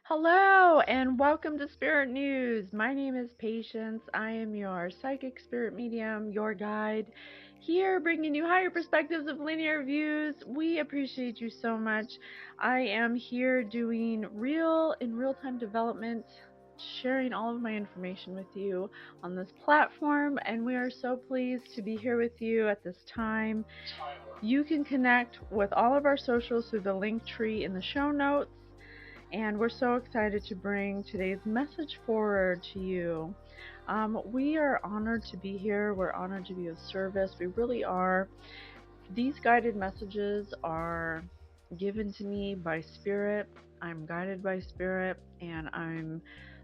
Hello and welcome to Spirit News. My name is Patience. I am your psychic spirit medium, your guide, here bringing you higher perspectives of linear views. We appreciate you so much. I am here doing real-time development, sharing all of my information with you on this platform, and we are so pleased to be here with you at this time. You can connect with all of our socials through the link tree in the show notes. And we're so excited to bring today's message forward to you. We are honored to be here. We're honored to be of service. We really are. These guided messages are given to me by Spirit. I'm guided by Spirit, and I'm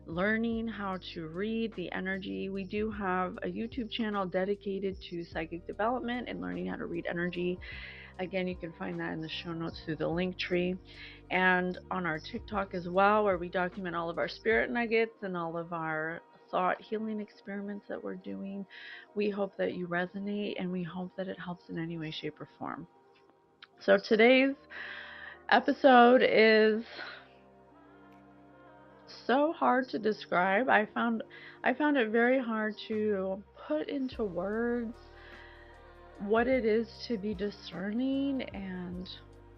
learning how to read the energy. We do have a YouTube channel dedicated to psychic development and learning how to read energy. Again, you can find that in the show notes through the link tree, and on our TikTok as well, where we document all of our spirit nuggets and all of our thought healing experiments that we're doing. We hope that you resonate, and we hope that it helps in any way, shape, or form. So today's episode is so hard to describe. I found it very hard to put into words what it is to be discerning and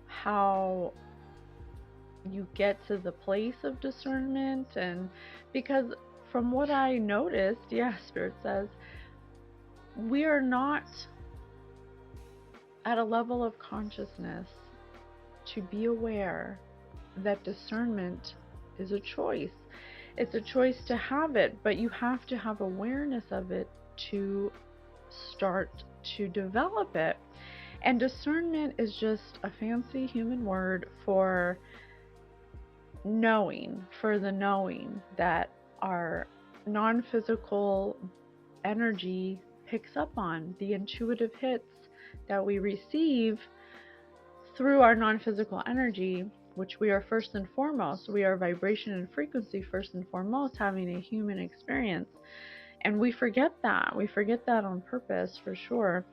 how you get to the place of discernment. And because from what I noticed, Spirit says we are not at a level of consciousness to be aware that discernment is a choice. It's a choice to have it, but you have to have awareness of it to start to develop it. And discernment is just a fancy human word for knowing, for the knowing that our non-physical energy picks up on, the intuitive hits that we receive through our non-physical energy, which we are first and foremost. We are vibration and frequency first and foremost, having a human experience. And we forget that. We forget that on purpose, for sure.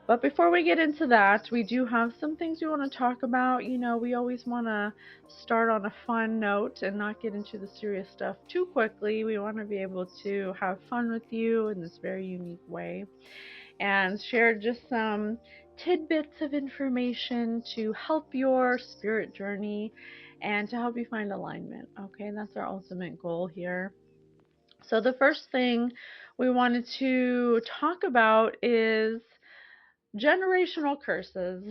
But before we get into that, we do have some things we want to talk about. You know, we always want to start on a fun note and not get into the serious stuff too quickly. We want to be able to have fun with you in this very unique way and share just some tidbits of information to help your spirit journey and to help you find alignment. Okay, that's our ultimate goal here. So the first thing we wanted to talk about is generational curses.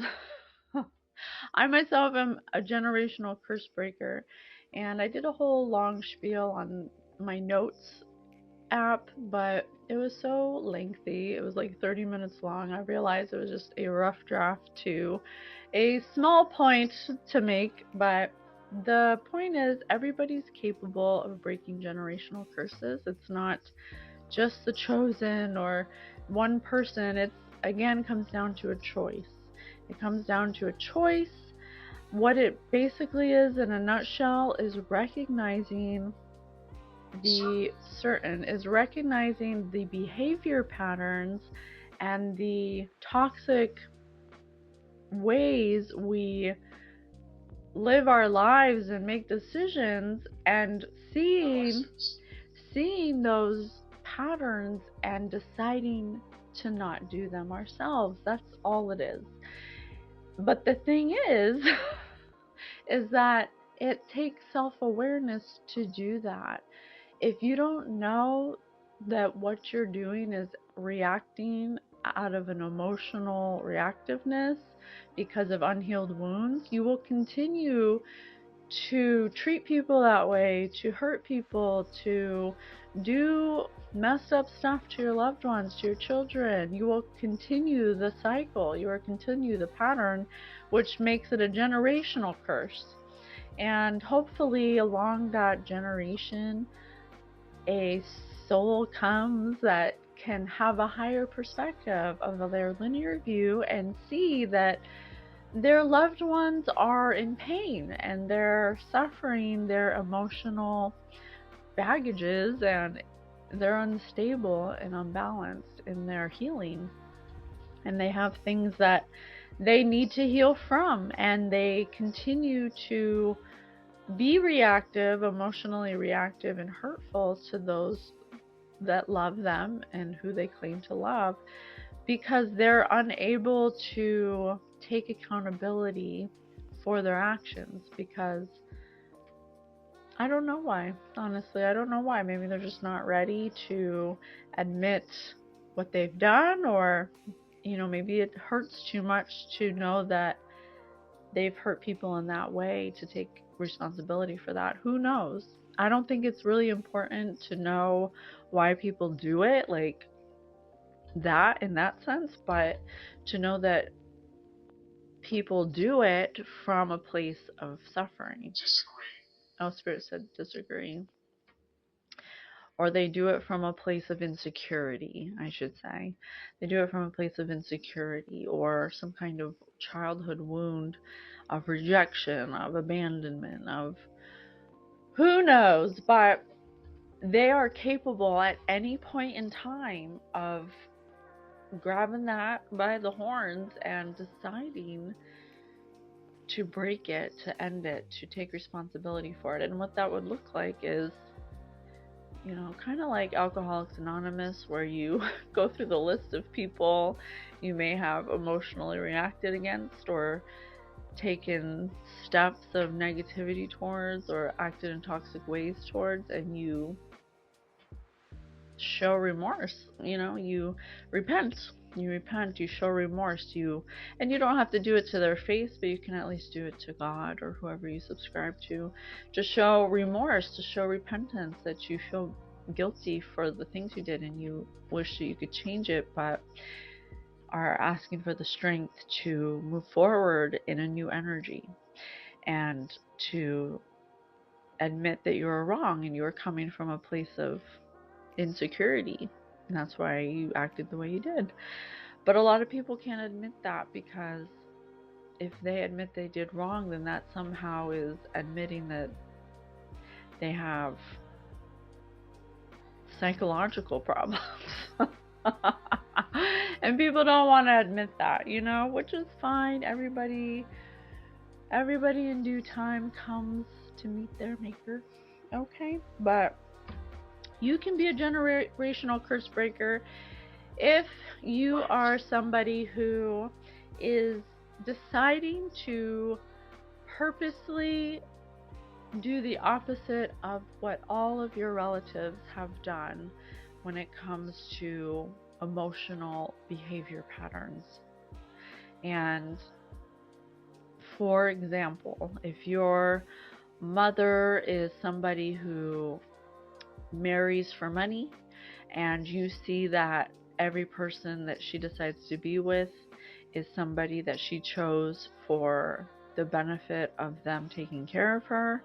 I myself am a generational curse breaker, and I did a whole long spiel on my notes app, but it was so lengthy. It was like 30 minutes long. I realized it was just a rough draft to a small point to make, but the point is everybody's capable of breaking generational curses. It's not just the chosen or one person. It's, again, comes down to a choice. It comes down to a choice. What it basically is in a nutshell is recognizing the behavior patterns and the toxic ways we live our lives and make decisions, and seeing those patterns and deciding to not do them ourselves. That's all it is. But the thing is is that it takes self-awareness to do that. If you don't know that what you're doing is reacting out of an emotional reactiveness because of unhealed wounds, you will continue to treat people that way, to hurt people, to do messed up stuff to your loved ones, to your children. You will continue the cycle. You will continue the pattern, which makes it a generational curse. And hopefully along that generation, a soul comes that can have a higher perspective of their linear view and see that their loved ones are in pain and they're suffering their emotional baggages, and they're unstable and unbalanced in their healing, and they have things that they need to heal from, and they continue to be reactive, emotionally reactive and hurtful to those that love them and who they claim to love, because they're unable to take accountability for their actions. Because I don't know why, honestly, I don't know why. Maybe they're just not ready to admit what they've done, or maybe it hurts too much to know that they've hurt people in that way to take responsibility for that. Who knows? I don't think it's really important to know why people do it, like that in that sense, but to know that people do it from a place of suffering. Disagree. Oh, Spirit said disagree. Or they do it from a place of insecurity, I should say. They do it from a place of insecurity or some kind of childhood wound of rejection, of abandonment, of who knows, but they are capable at any point in time of grabbing that by the horns and deciding to break it, to end it, to take responsibility for it. And what that would look like is, kind of like Alcoholics Anonymous, where you go through the list of people you may have emotionally reacted against or taken steps of negativity towards or acted in toxic ways towards, and you show remorse. You repent. You show remorse, and you don't have to do it to their face, but you can at least do it to God or whoever you subscribe to show remorse, to show repentance, that you feel guilty for the things you did and you wish that you could change it, but are asking for the strength to move forward in a new energy and to admit that you were wrong and you were coming from a place of insecurity, and that's why you acted the way you did. But a lot of people can't admit that, because if they admit they did wrong, then that somehow is admitting that they have psychological problems. And people don't want to admit that, which is fine. Everybody in due time comes to meet their maker. Okay? But you can be a generational curse breaker if you are somebody who is deciding to purposely do the opposite of what all of your relatives have done when it comes to emotional behavior patterns. And for example, if your mother is somebody who marries for money, and you see that every person that she decides to be with is somebody that she chose for the benefit of them taking care of her,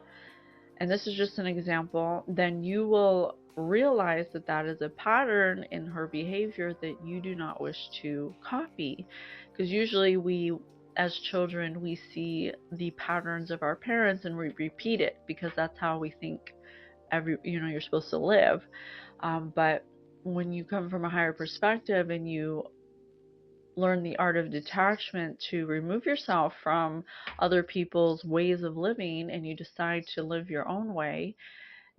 and this is just an example, then you will realize that that is a pattern in her behavior that you do not wish to copy. Because usually we, as children, we see the patterns of our parents and we repeat it because that's how we think you're supposed to live. But when you come from a higher perspective and you learn the art of detachment to remove yourself from other people's ways of living, and you decide to live your own way,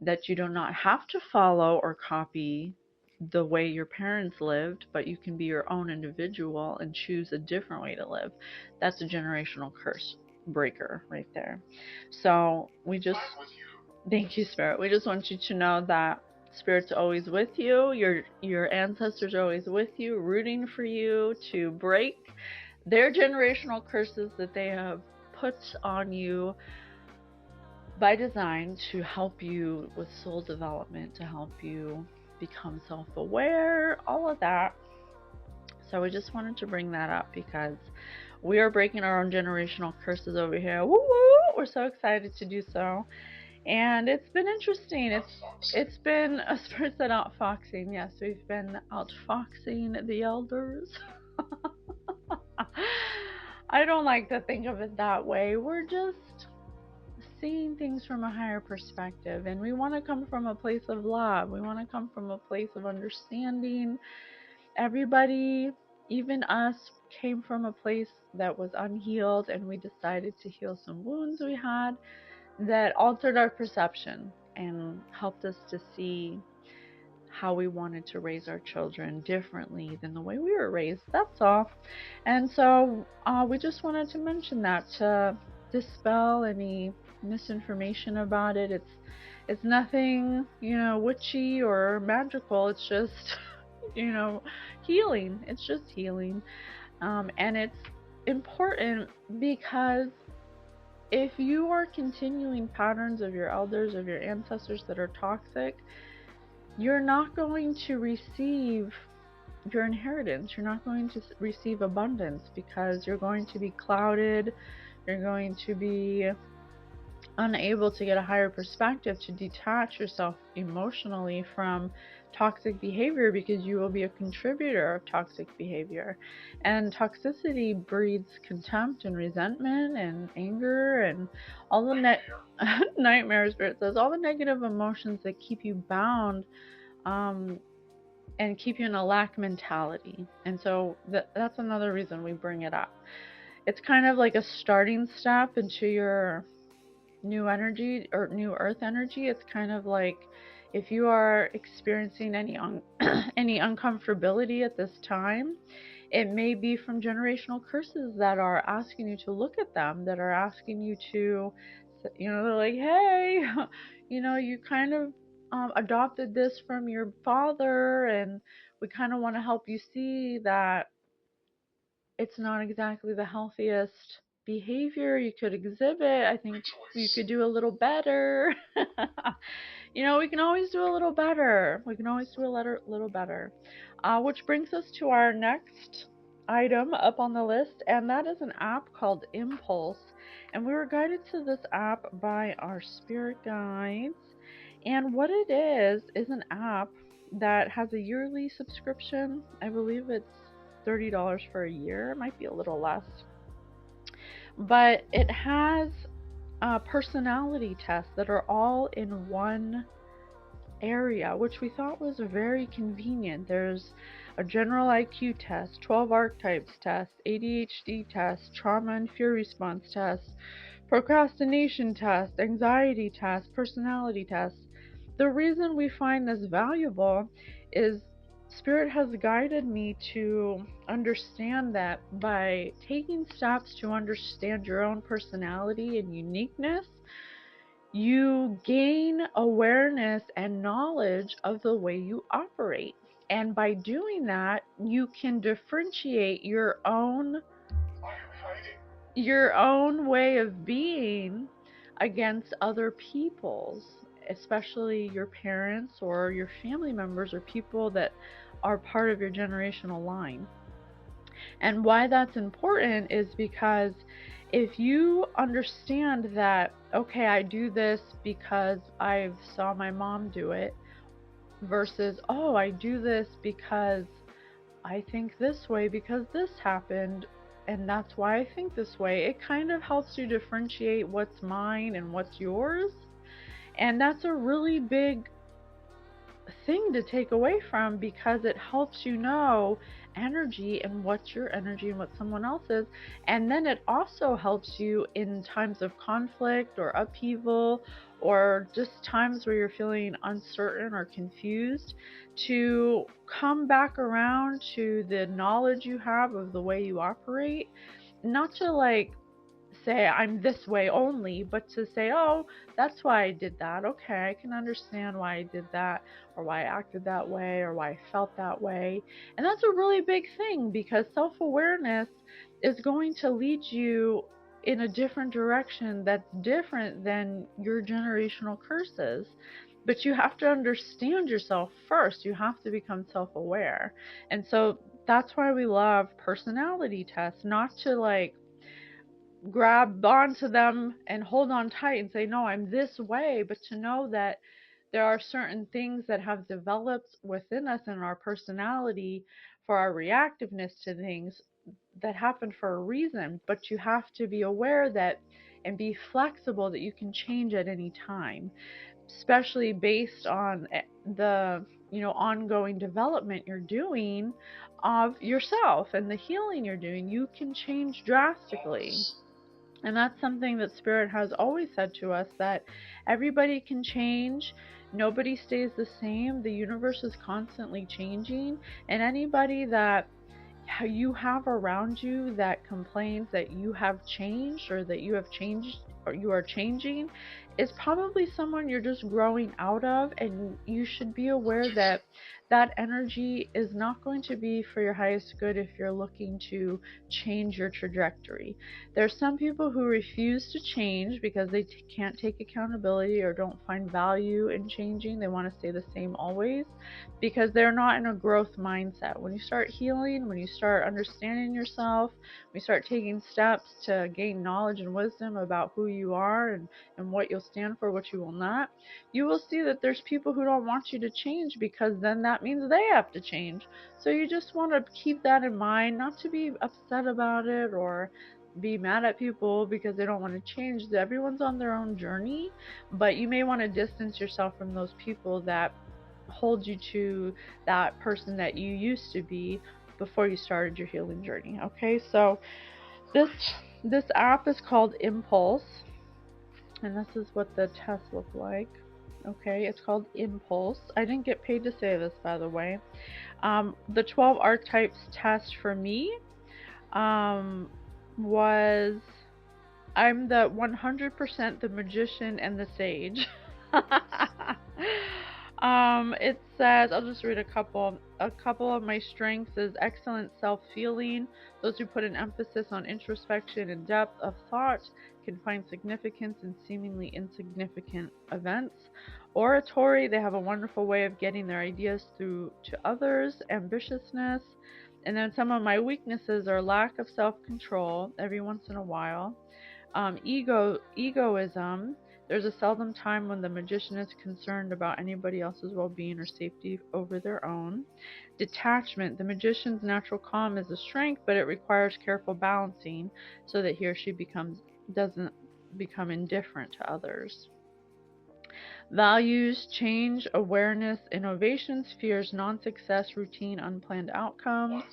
that you do not have to follow or copy the way your parents lived, but you can be your own individual and choose a different way to live. That's a generational curse breaker right there. So thank you, Spirit. We just want you to know that Spirit's always with you. Your ancestors are always with you, rooting for you to break their generational curses that they have put on you by design to help you with soul development, to help you become self-aware, all of that. So we just wanted to bring that up because we are breaking our own generational curses over here. Woo woo! We're so excited to do so. And it's been interesting. It's been a Spirit said outfoxing. Yes, we've been outfoxing the elders. I don't like to think of it that way. We're just seeing things from a higher perspective, and we want to come from a place of love. We want to come from a place of understanding. Everybody, even us, came from a place that was unhealed, and we decided to heal some wounds we had that altered our perception and helped us to see how we wanted to raise our children differently than the way we were raised. That's all. And so we just wanted to mention that to dispel any misinformation about it. It's nothing, witchy or magical. It's just, healing. It's just healing. And it's important because if you are continuing patterns of your elders, of your ancestors that are toxic, you're not going to receive your inheritance. You're not going to receive abundance because you're going to be clouded. You're going to be unable to get a higher perspective, to detach yourself emotionally from toxic behavior, because you will be a contributor of toxic behavior. And toxicity breeds contempt and resentment and anger and all the nightmare spirit says, all the negative emotions that keep you bound and keep you in a lack mentality. And so that's another reason we bring it up. It's kind of like a starting step into your new energy or new earth energy. It's kind of like if you are experiencing any any uncomfortability at this time, it may be from generational curses that are asking you to look at them, that are asking you to, they're like, hey, you kind of adopted this from your father, and we kind of want to help you see that it's not exactly the healthiest behavior you could exhibit. I think you could do a little better. We can always do a little better. We can always do a little better. Which brings us to our next item up on the list, and that is an app called Impulse. And we were guided to this app by our spirit guides. And what it is an app that has a yearly subscription. I believe it's $30 for a year. It might be a little less. But it has personality tests that are all in one area, which we thought was very convenient. There's a general IQ test, 12 archetypes test, ADHD test, trauma and fear response test, procrastination test, anxiety test, personality test. The reason we find this valuable is Spirit has guided me to understand that by taking steps to understand your own personality and uniqueness, you gain awareness and knowledge of the way you operate. And by doing that, you can differentiate your own way of being against other people's, especially your parents or your family members or people that are part of your generational line. And why that's important is because if you understand that, okay, I do this because I saw my mom do it, versus, oh, I do this because I think this way because this happened, and that's why I think this way, it kind of helps you differentiate what's mine and what's yours. And that's a really big thing to take away from, because it helps you know energy and what's your energy and what someone else's. And then it also helps you in times of conflict or upheaval, or just times where you're feeling uncertain or confused, to come back around to the knowledge you have of the way you operate. Not to like say I'm this way only, but to say, oh, that's why I did that. Okay, I can understand why I did that, or why I acted that way, or why I felt that way. And that's a really big thing, because self-awareness is going to lead you in a different direction that's different than your generational curses. But you have to understand yourself first. You have to become self-aware. And so that's why we love personality tests, not to like grab onto them and hold on tight and say, no, I'm this way, but to know that there are certain things that have developed within us in our personality for our reactiveness to things that happen for a reason. But you have to be aware that and be flexible, that you can change at any time, especially based on the ongoing development you're doing of yourself and the healing you're doing. You can change drastically. And that's something that Spirit has always said to us, that everybody can change. Nobody stays the same. The universe is constantly changing. And anybody that you have around you that complains that you have changed, or that you have changed, or you are changing, is probably someone you're just growing out of. And you should be aware that that energy is not going to be for your highest good if you're looking to change your trajectory. There's some people who refuse to change because they can't take accountability or don't find value in changing. They want to stay the same always because they're not in a growth mindset. When you start healing, when you start understanding yourself, when you start taking steps to gain knowledge and wisdom about who you are, and what you'll stand for, what you will not, you will see that there's people who don't want you to change, because then that means they have to change. So you just want to keep that in mind, not to be upset about it or be mad at people because they don't want to change. Everyone's on their own journey, but you may want to distance yourself from those people that hold you to that person that you used to be before you started your healing journey. Okay, so this app is called Impulse, and this is what the tests look like. Okay, it's called Impulse. I didn't get paid to say this, by the way. The 12 archetypes test for me was, I'm the 100% the magician and the sage. It says, I'll just read a couple. A couple of my strengths is excellent self-feeling. Those who put an emphasis on introspection and depth of thought can find significance in seemingly insignificant events. Oratory, they have a wonderful way of getting their ideas through to others. Ambitiousness. And then some of my weaknesses are lack of self-control every once in a while. Egoism. There's a seldom time when the magician is concerned about anybody else's well-being or safety over their own. Detachment. The magician's natural calm is a strength, but it requires careful balancing so that he or she doesn't become indifferent to others. Values, change, awareness, innovations, fears, non-success, routine, unplanned outcomes.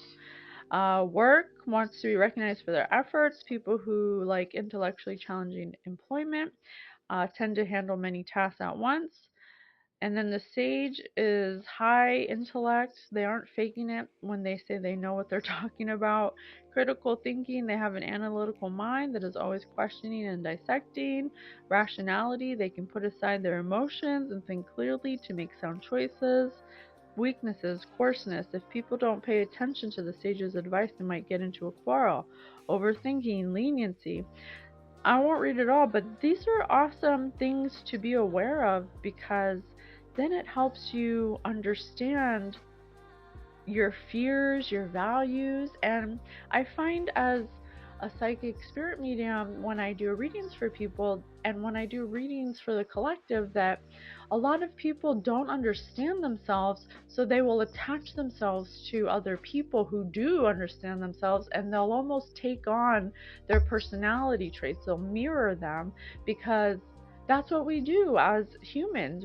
Work, wants to be recognized for their efforts. People who like intellectually challenging employment tend to handle many tasks at once. And then the sage is high intellect. They aren't faking it when they say they know what they're talking about. Critical thinking, they have an analytical mind that is always questioning and dissecting. Rationality, they can put aside their emotions and think clearly to make sound choices. Weaknesses, coarseness. If people don't pay attention to the sage's advice, they might get into a quarrel. Overthinking, leniency. I won't read it all, but these are awesome things to be aware of, because then it helps you understand your fears, your values. And I find, as a psychic spirit medium, when I do readings for people and when I do readings for the collective, that a lot of people don't understand themselves, so they will attach themselves to other people who do understand themselves, and they'll almost take on their personality traits. They'll mirror them, because that's what we do as humans.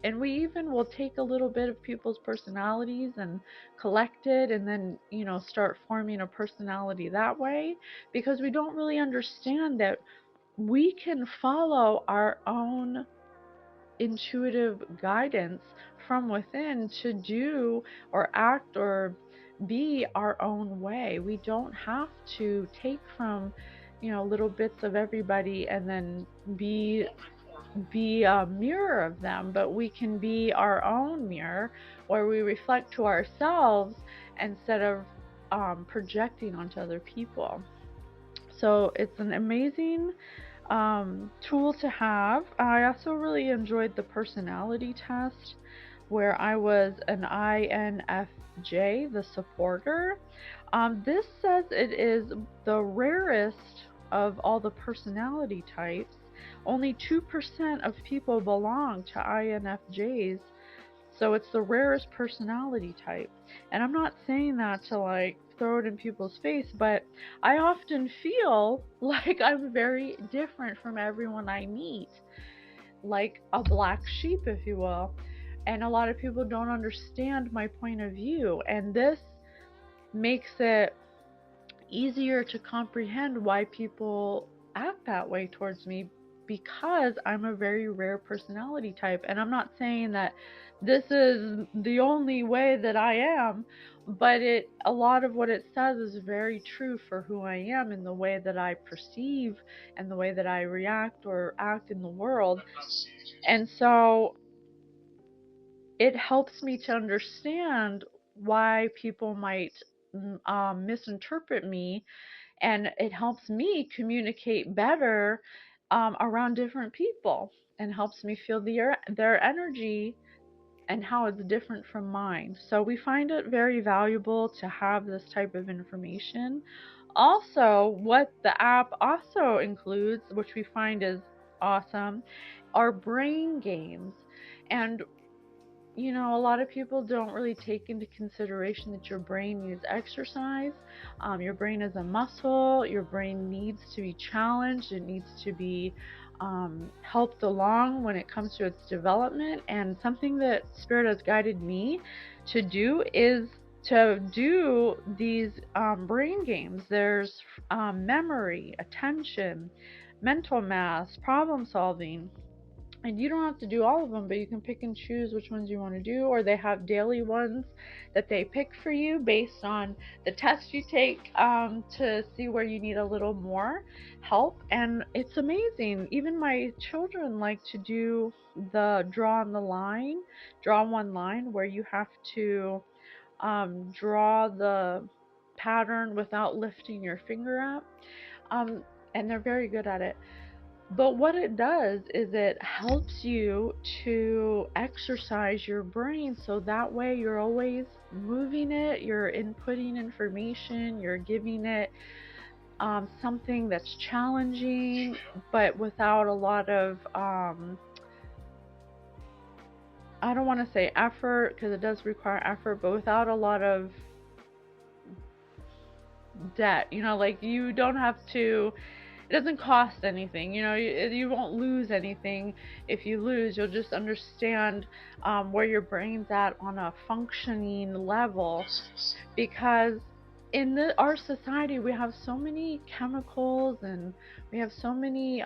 And we even will take a little bit of people's personalities and collect it, and then, start forming a personality that way, because we don't really understand that we can follow our own intuitive guidance from within to do or act or be our own way. We don't have to take from, little bits of everybody and then be a mirror of them, but we can be our own mirror, where we reflect to ourselves instead of projecting onto other people. So it's an amazing tool to have. I also really enjoyed the personality test, where I was an INFJ, the supporter. This says it is the rarest of all the personality types. Only 2% of people belong to INFJs, so it's the rarest personality type. And I'm not saying that to throw it in people's face, but I often feel like I'm very different from everyone I meet, like a black sheep, if you will. And a lot of people don't understand my point of view, and this makes it easier to comprehend why people act that way towards me, because I'm a very rare personality type. And I'm not saying that this is the only way that I am, but a lot of what it says is very true for who I am and the way that I perceive and the way that I react or act in the world. And so it helps me to understand why people might misinterpret me, and it helps me communicate better around different people, and helps me feel their energy and how it's different from mine. So we find it very valuable to have this type of information. Also, what the app also includes, which we find is awesome, are brain games. And a lot of people don't really take into consideration that your brain needs exercise. Your brain is a muscle. Your brain needs to be challenged. It needs to be helped along when it comes to its development. And something that Spirit has guided me to do is to do these brain games. There's memory, attention, mental math, problem solving. And you don't have to do all of them, but you can pick and choose which ones you want to do, or they have daily ones that they pick for you based on the test you take to see where you need a little more help. And it's amazing. Even my children like to do the draw one line, where you have to draw the pattern without lifting your finger up. And they're very good at it. But what it does is it helps you to exercise your brain, so that way you're always moving it, you're inputting information, you're giving it something that's challenging, but without a lot of, I don't want to say effort, because it does require effort, but without a lot of debt. Like, you don't have to, it doesn't cost anything. You won't lose anything. If you lose, you'll just understand where your brain's at on a functioning level. Because in our society, we have so many chemicals, and we have so many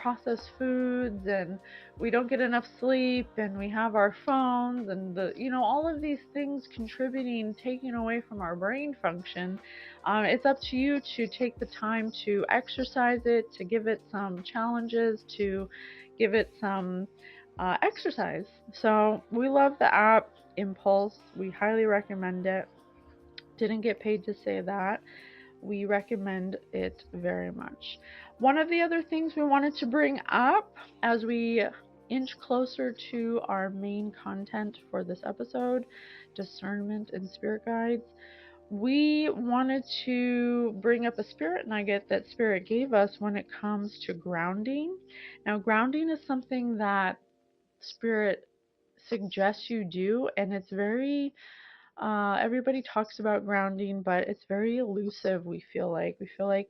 processed foods, and we don't get enough sleep, and we have our phones, and all of these things contributing, taking away from our brain function. It's up to you to take the time to exercise it, to give it some challenges, to give it some exercise. So we love the app Impulse. We highly recommend it. Didn't get paid to say that. We recommend it very much. One of the other things we wanted to bring up as we inch closer to our main content for this episode, discernment and spirit guides, we wanted to bring up a spirit nugget that Spirit gave us when it comes to grounding. Now, grounding is something that Spirit suggests you do, and it's very everybody talks about grounding, but it's very elusive. We feel like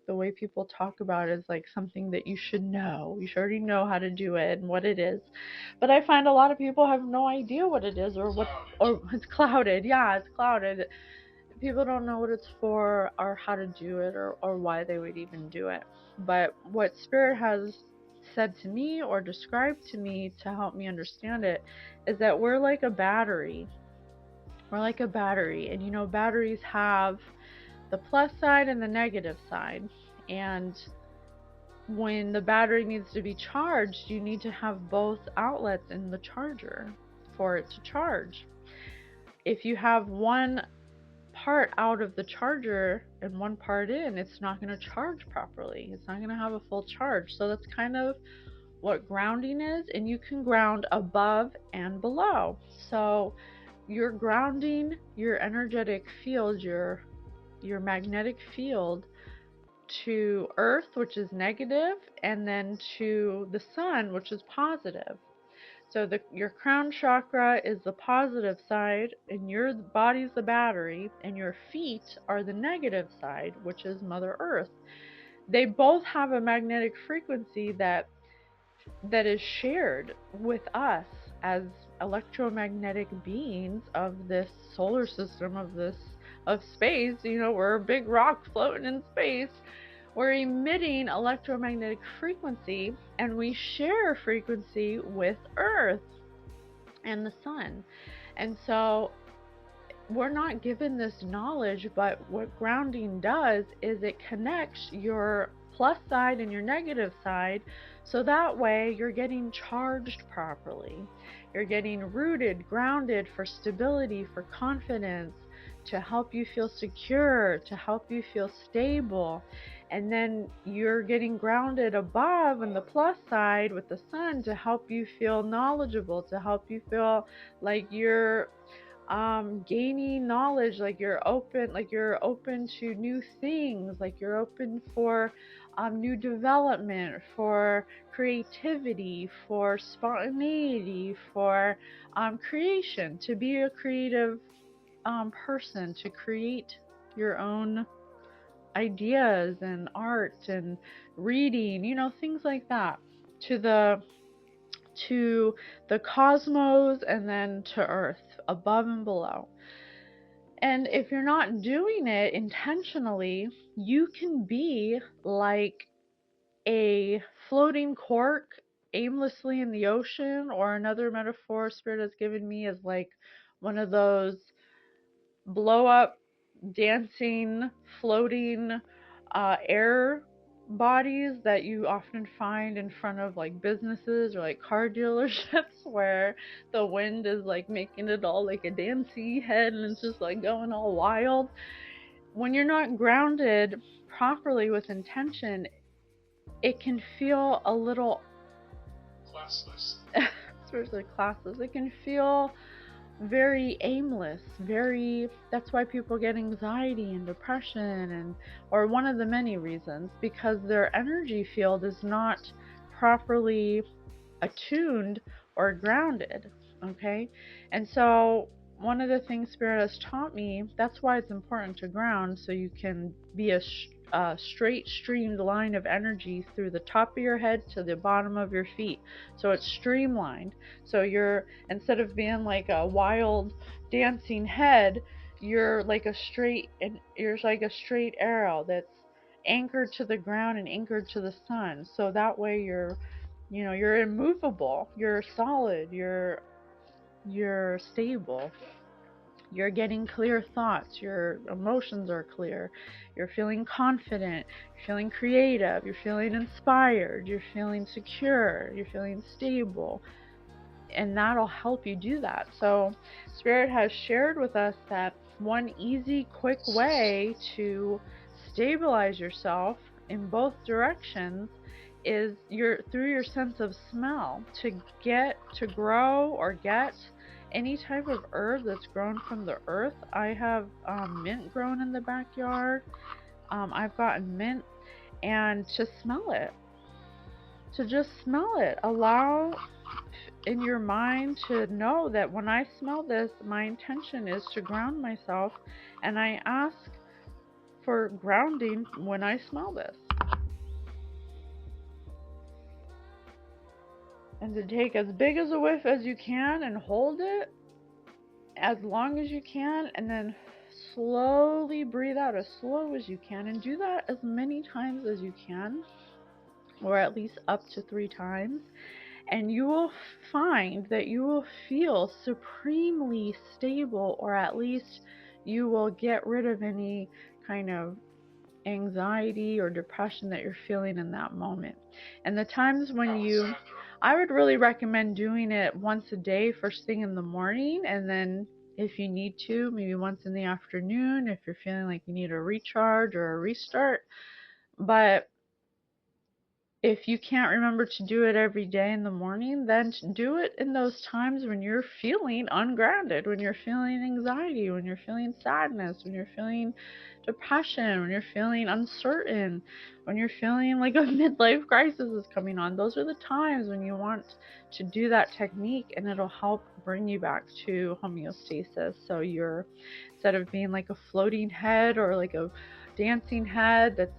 the way people talk about it is like something that you should know. You should already know how to do it and what it is. But I find a lot of people have no idea what it is, or it's clouded. Yeah, it's clouded. People don't know what it's for, or how to do it, or why they would even do it. But what Spirit has said to me or described to me to help me understand it is that we're like a battery. We're like a battery, and batteries have the plus side and the negative side. And when the battery needs to be charged, you need to have both outlets in the charger for it to charge. If you have one part out of the charger and one part in, it's not going to charge properly. It's not going to have a full charge. So that's kind of what grounding is, and you can ground above and below. So you're grounding your energetic field, your magnetic field, to Earth, which is negative, and then to the Sun, which is positive. So your crown chakra is the positive side, and your body's the battery, and your feet are the negative side, which is Mother Earth. They both have a magnetic frequency that is shared with us as electromagnetic beings of this solar system, of of space, we're a big rock floating in space. We're emitting electromagnetic frequency, and we share frequency with Earth and the sun. And so we're not given this knowledge, but what grounding does is it connects your plus side and your negative side, so that way you're getting charged properly. You're getting rooted, grounded for stability, for confidence, to help you feel secure, to help you feel stable. And then you're getting grounded above on the plus side with the sun to help you feel knowledgeable, to help you feel like you're gaining knowledge, like you're open to new things, like you're open for new development, for creativity, for spontaneity, for creation, to be a creative person, to create your own ideas and art and reading, things like that, to the cosmos, and then to Earth, above and below. And if you're not doing it intentionally, you can be like a floating cork aimlessly in the ocean, or another metaphor Spirit has given me is like one of those blow up, dancing, floating air bodies that you often find in front of like businesses or like car dealerships, where the wind is like making it all like a dancing head and it's just like going all wild. When you're not grounded properly with intention, it can feel a little classless. Especially classless. It can feel very aimless, that's why people get anxiety and depression, or one of the many reasons, because their energy field is not properly attuned or grounded. Okay? And so one of the things Spirit has taught me, that's why it's important to ground, so you can be a straight streamed line of energy through the top of your head to the bottom of your feet, so it's streamlined. So you're, instead of being like a wild dancing head, you're like a straight arrow that's anchored to the ground and anchored to the sun. So that way you're immovable, you're solid, you're stable. You're getting clear thoughts, your emotions are clear, you're feeling confident, you're feeling creative, you're feeling inspired, you're feeling secure, you're feeling stable, and that'll help you do that. So Spirit has shared with us that one easy, quick way to stabilize yourself in both directions is through your sense of smell, to grow or get any type of herb that's grown from the earth. I have mint grown in the backyard. I've gotten mint, and to smell it, to just smell it. Allow in your mind to know that when I smell this, my intention is to ground myself, and I ask for grounding when I smell this. And to take as big as a whiff as you can and hold it as long as you can, and then slowly breathe out as slow as you can, and do that as many times as you can, or at least up to 3 times, and you will find that you will feel supremely stable, or at least you will get rid of any kind of anxiety or depression that you're feeling in that moment. And the times when I would really recommend doing it once a day, first thing in the morning, and then if you need to, maybe once in the afternoon if you're feeling like you need a recharge or a restart. But if you can't remember to do it every day in the morning, then do it in those times when you're feeling ungrounded, when you're feeling anxiety, when you're feeling sadness, when you're feeling depression, when you're feeling uncertain, when you're feeling like a midlife crisis is coming on. Those are the times when you want to do that technique, and it'll help bring you back to homeostasis. So you're, instead of being like a floating head or like a dancing head that's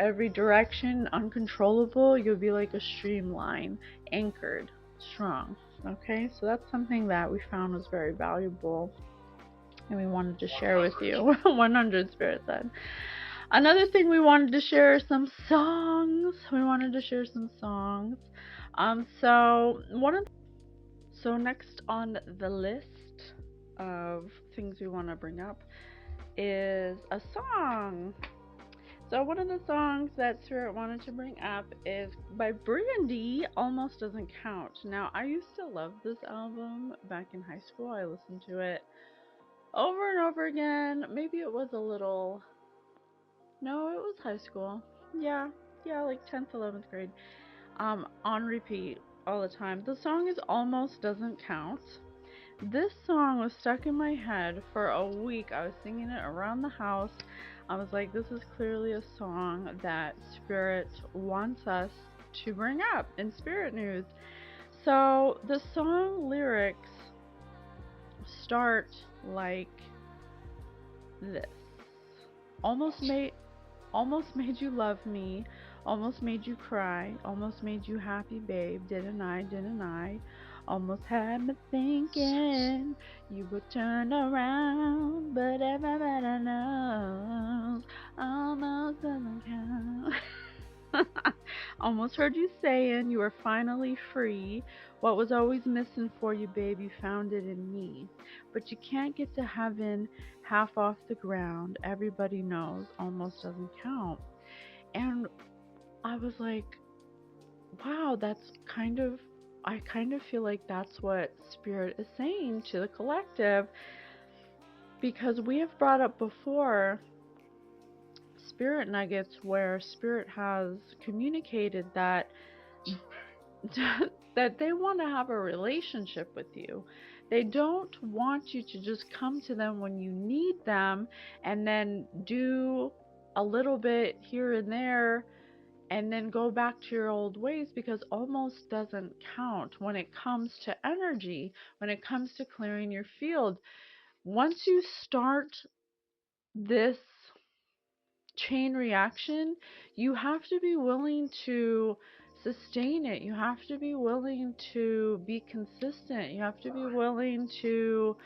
every direction, uncontrollable, you'll be like a streamline, anchored, strong. Okay, so that's something that we found was very valuable and we wanted to share with you. 100, Spirit said. Another thing we wanted to share is some songs. So next on the list of things we want to bring up is a song. So one of the songs that Spirit wanted to bring up is by Brandy, Almost Doesn't Count. Now, I used to love this album back in high school. I listened to it over and over again. Maybe it was no, it was high school. Yeah, like 10th, 11th grade. On repeat all the time. The song is Almost Doesn't Count. This song was stuck in my head for a week. I was singing it around the house. I was like, this is clearly a song that Spirit wants us to bring up in Spirit News. So the song lyrics start like this. Almost made you love me, almost made you cry, almost made you happy, babe. Didn't I? Almost had me thinking you would turn around, but everybody knows almost doesn't count. Almost heard you saying you were finally free. What was always missing for you, babe, you found it in me. But you can't get to heaven half off the ground. Everybody knows almost doesn't count. And I was like, wow, I kind of feel like that's what Spirit is saying to the collective, because we have brought up before Spirit nuggets where Spirit has communicated that that they want to have a relationship with you. They don't want you to just come to them when you need them and then do a little bit here and there and then go back to your old ways, because almost doesn't count when it comes to energy, when it comes to clearing your field. Once you start this chain reaction, you have to be willing to sustain it. You have to be willing to be consistent. You have to be willing to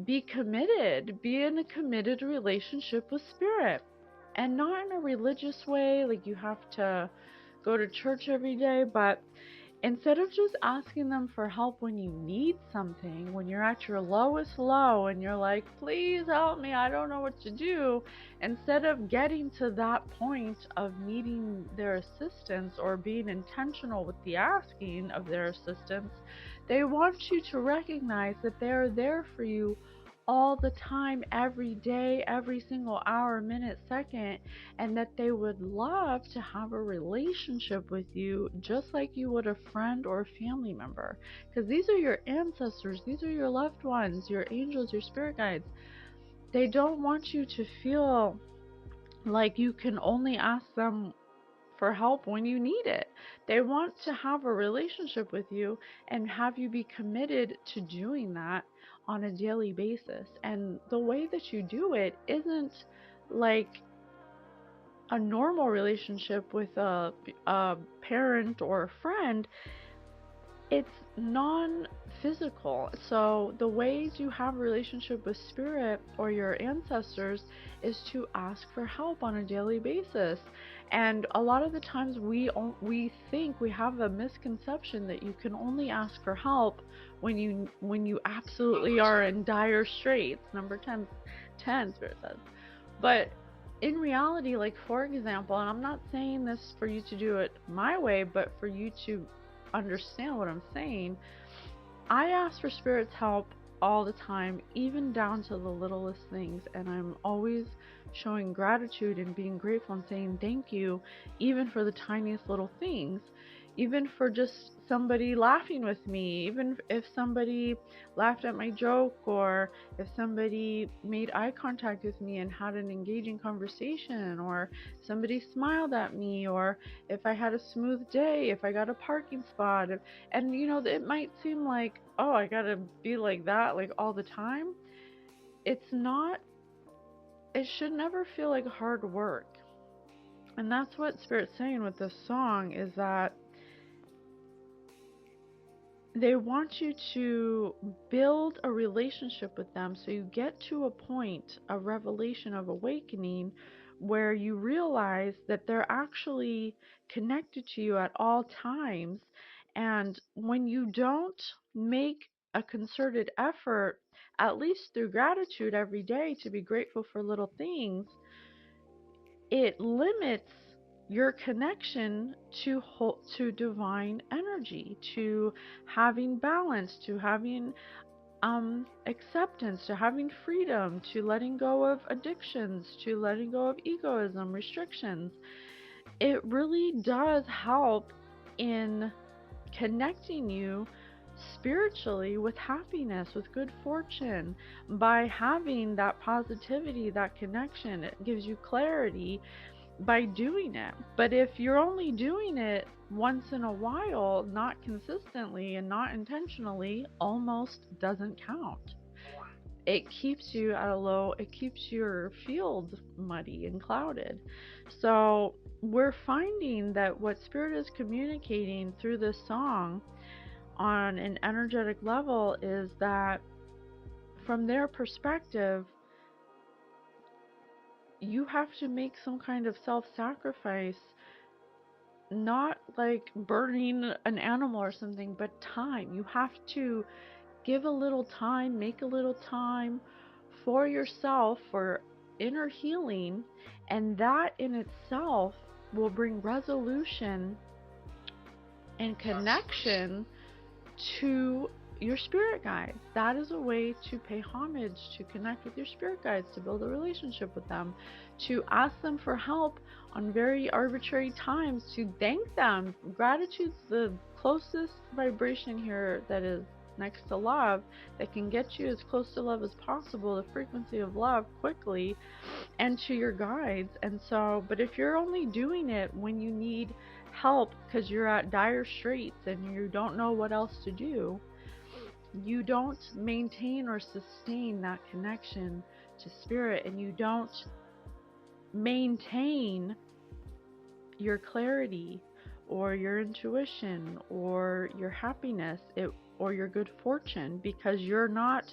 be committed, be in a committed relationship with Spirit, and not in a religious way, like you have to go to church every day, but instead of just asking them for help when you need something, when you're at your lowest low and you're like, please help me, I don't know what to do, instead of getting to that point of needing their assistance or being intentional with the asking of their assistance, they want you to recognize that they are there for you all the time, every day, every single hour, minute, second, and that they would love to have a relationship with you just like you would a friend or a family member, because these are your ancestors, these are your loved ones, your angels, your spirit guides. They don't want you to feel like you can only ask them for help when you need it. They want to have a relationship with you and have you be committed to doing that on a daily basis. And the way that you do it isn't like a normal relationship with a parent or a friend. It's non-physical. So the ways you have a relationship with Spirit or your ancestors is to ask for help on a daily basis. And a lot of the times we think, we have a misconception that you can only ask for help when you absolutely are in dire straits. Number 10, Spirit says. But in reality, like for example, and I'm not saying this for you to do it my way, but for you to understand what I'm saying, I ask for Spirit's help all the time, even down to the littlest things, and I'm always showing gratitude and being grateful and saying thank you, even for the tiniest little things, even for just somebody laughing with me, even if somebody laughed at my joke, or if somebody made eye contact with me and had an engaging conversation, or somebody smiled at me, or if I had a smooth day, if I got a parking spot. And it might seem like, oh, I gotta be like that like all the time. It's not. It should never feel like hard work. And that's what Spirit's saying with this song, is that they want you to build a relationship with them so you get to a point, a revelation of awakening, where you realize that they're actually connected to you at all times. And when you don't make a concerted effort, at least through gratitude every day, to be grateful for little things, it limits your connection to divine energy, to having balance, to having acceptance, to having freedom, to letting go of addictions, to letting go of egoism, restrictions. It really does help in connecting you spiritually with happiness, with good fortune, by having that positivity, that connection. It gives you clarity by doing it. But if you're only doing it once in a while, not consistently and not intentionally, almost doesn't count. It keeps you at a low, it keeps your field muddy and clouded. So we're finding that what Spirit is communicating through this song on an energetic level is that from their perspective, you have to make some kind of self-sacrifice, not like burning an animal or something, but time. You have to give a little time, make a little time for yourself, for inner healing, and that in itself will bring resolution and connection to your spirit guides. That is a way to pay homage, to connect with your spirit guides, to build a relationship with them, to ask them for help on very arbitrary times, to thank them. Gratitude's the closest vibration here that is next to love, that can get you as close to love as possible, the frequency of love, quickly, and to your guides. And so, but if you're only doing it when you need help because you're at dire straits and you don't know what else to do, you don't maintain or sustain that connection to spirit, and you don't maintain your clarity or your intuition or your happiness or your good fortune, because you're not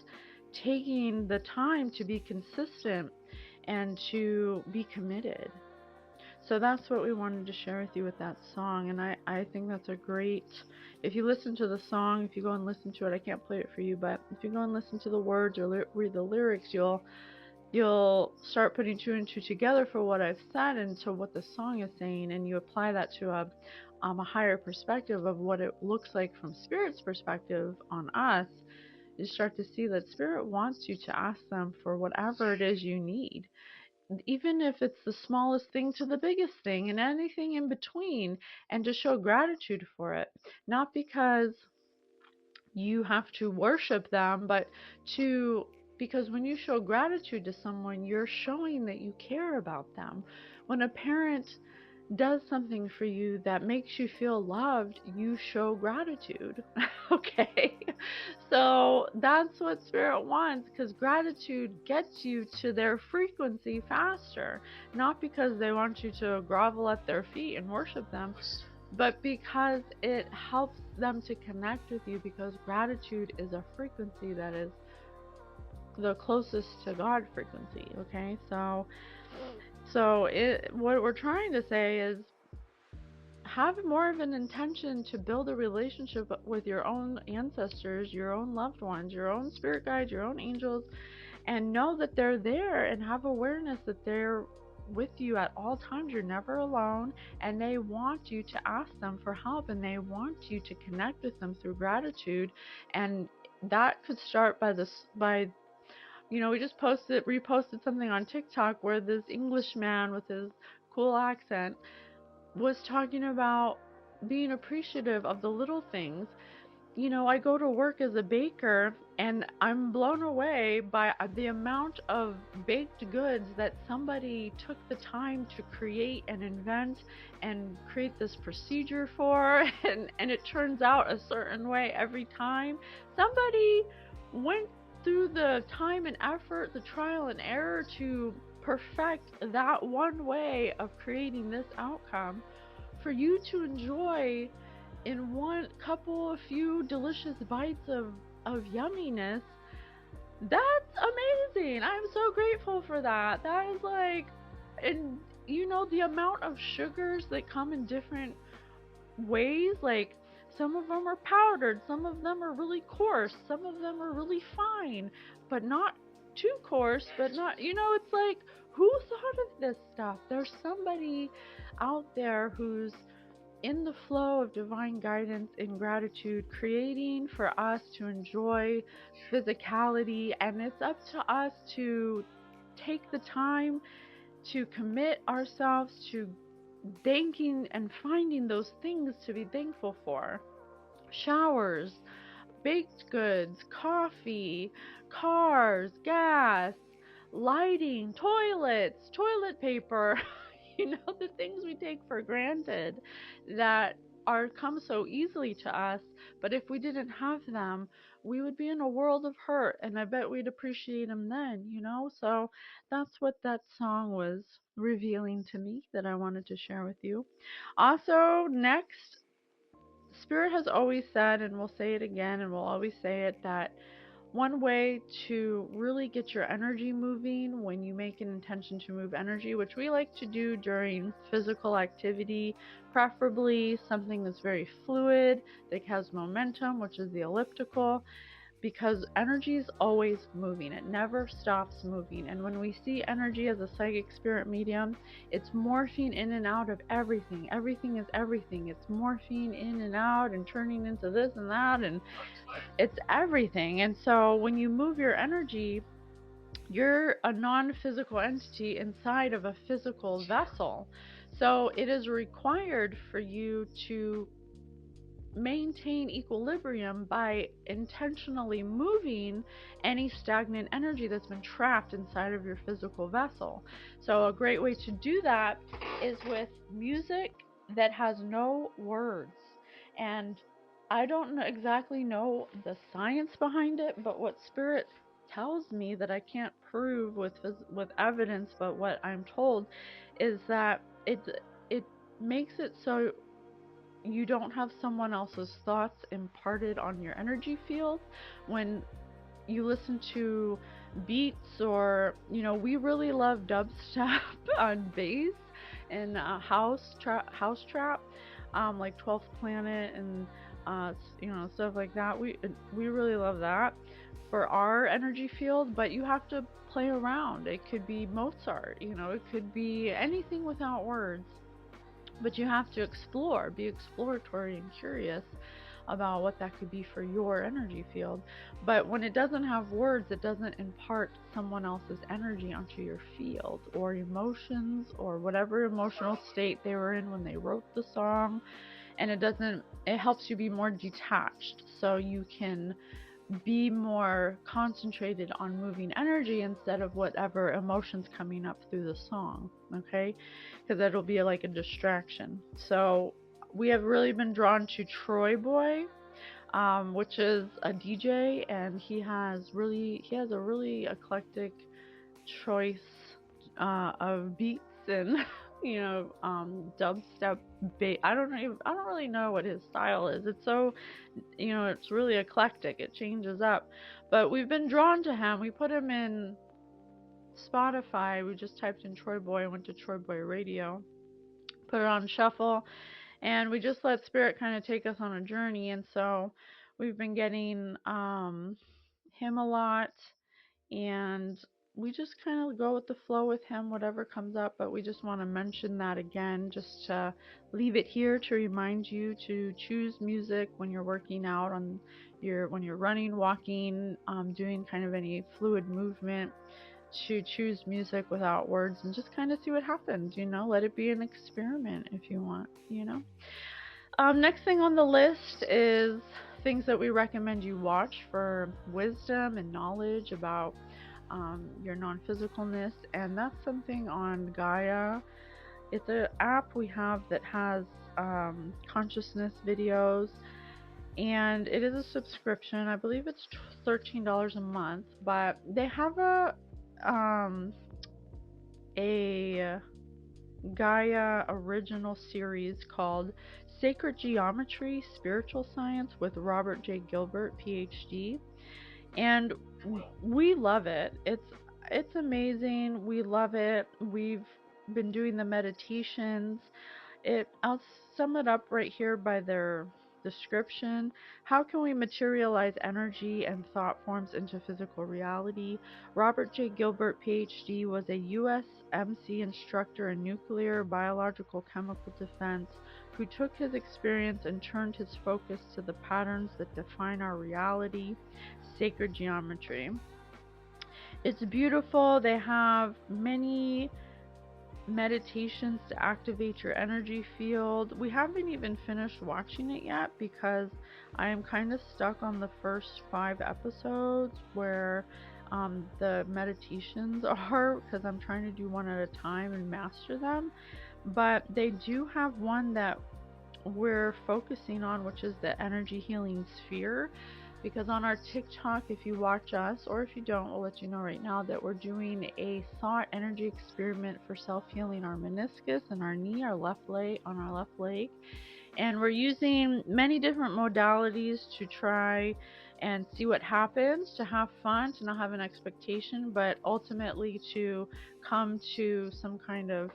taking the time to be consistent and to be committed. So that's what we wanted to share with you with that song. And I think that's a great, if you listen to the song, if you go and listen to it, I can't play it for you, but if you go and listen to the words or read the lyrics, you'll start putting two and two together for what I've said and to what the song is saying, and you apply that to a higher perspective of what it looks like from Spirit's perspective on us. You start to see that Spirit wants you to ask them for whatever it is you need, even if it's the smallest thing to the biggest thing and anything in between, and to show gratitude for it. Not because you have to worship them, but because when you show gratitude to someone, you're showing that you care about them. When a parent does something for you that makes you feel loved, you show gratitude. Okay? So that's what Spirit wants, because gratitude gets you to their frequency faster. Not because they want you to grovel at their feet and worship them, but because it helps them to connect with you, because gratitude is a frequency that is the closest to God frequency. Okay? So what we're trying to say is, have more of an intention to build a relationship with your own ancestors, your own loved ones, your own spirit guides, your own angels, and know that they're there, and have awareness that they're with you at all times. You're never alone, and they want you to ask them for help, and they want you to connect with them through gratitude. And that could start by we just reposted something on TikTok where this English man with his cool accent was talking about being appreciative of the little things. I go to work as a baker, and I'm blown away by the amount of baked goods that somebody took the time to create and invent and create this procedure for, and it turns out a certain way every time. Somebody went through the time and effort, the trial and error, to perfect that one way of creating this outcome for you to enjoy in one couple, a few delicious bites of yumminess. That's amazing. I'm so grateful for that. That is like, and the amount of sugars that come in different ways, like some of them are powdered, some of them are really coarse, some of them are really fine, but not too coarse, but not, it's like, who thought of this stuff? There's somebody out there who's in the flow of divine guidance and gratitude, creating for us to enjoy physicality, and it's up to us to take the time to commit ourselves to thanking and finding those things to be thankful for. Showers, baked goods, coffee, cars, gas, lighting, toilets, toilet paper, the things we take for granted that come so easily to us, but if we didn't have them, we would be in a world of hurt, and I bet we'd appreciate them then, so that's what that song was revealing to me that I wanted to share with you. Also, next, Spirit has always said, and we'll say it again, and we'll always say it, that one way to really get your energy moving when you make an intention to move energy, which we like to do during physical activity, preferably something that's very fluid, that has momentum, which is the elliptical, because energy is always moving. It never stops moving. And when we see energy as a psychic spirit medium, it's morphing in and out of everything. Everything is everything. It's morphing in and out and turning into this and that, and it's everything. And so when you move your energy, you're a non-physical entity inside of a physical vessel. So it is required for you to maintain equilibrium by intentionally moving any stagnant energy that's been trapped inside of your physical vessel. So a great way to do that is with music that has no words. And I don't exactly know the science behind it, but what Spirit tells me that I can't prove with evidence, but what I'm told is that it makes it so you don't have someone else's thoughts imparted on your energy field. When you listen to beats, or we really love dubstep on bass and house trap, like 12th Planet and stuff like that. We really love that for our energy field, but you have to play around. It could be Mozart, it could be anything without words. But you have to explore, be exploratory and curious about what that could be for your energy field. But when it doesn't have words, it doesn't impart someone else's energy onto your field, or emotions, or whatever emotional state they were in when they wrote the song. And it helps you be more detached, so you can be more concentrated on moving energy instead of whatever emotions coming up through the song, okay? Because that'll be like a distraction. So we have really been drawn to Troi Boy, which is a DJ, and he has a really eclectic choice of beats and dubstep. I don't really know what his style is. It's so, it's really eclectic. It changes up, but we've been drawn to him. We put him in Spotify. We just typed in Troi Boy, went to Troi Boy Radio, put it on shuffle, and we just let Spirit kind of take us on a journey. And so we've been getting him a lot, and we just kind of go with the flow with him, whatever comes up. But we just want to mention that again, just to leave it here to remind you to choose music when you're working out, when you're running, walking, doing kind of any fluid movement, to choose music without words and just kind of see what happens. Let it be an experiment if you want. Next thing on the list is things that we recommend you watch for wisdom and knowledge about your non-physicalness, and that's something on Gaia. It's an app we have that has consciousness videos, and it is a subscription. I believe it's $13 a month, but they have a Gaia original series called Sacred Geometry, Spiritual Science with Robert J. Gilbert, PhD. And we love it. It's amazing. We love it. We've been doing the meditations. I'll sum it up right here by their description. How can we materialize energy and thought forms into physical reality? Robert J. Gilbert, PhD, was a USMC instructor in nuclear, biological, chemical defense who took his experience and turned his focus to the patterns that define our reality. Sacred Geometry. It's beautiful. They have many meditations to activate your energy field. We haven't even finished watching it yet because I am kind of stuck on the first 5 episodes where the meditations are, because I'm trying to do one at a time and master them. But they do have one that we're focusing on, which is the energy healing sphere. Because on our TikTok, if you watch us, or if you don't, we'll let you know right now that we're doing a thought energy experiment for self-healing our meniscus and our knee, our left leg, on our left leg. And we're using many different modalities to try and see what happens, to have fun, to not have an expectation, but ultimately to come to some kind of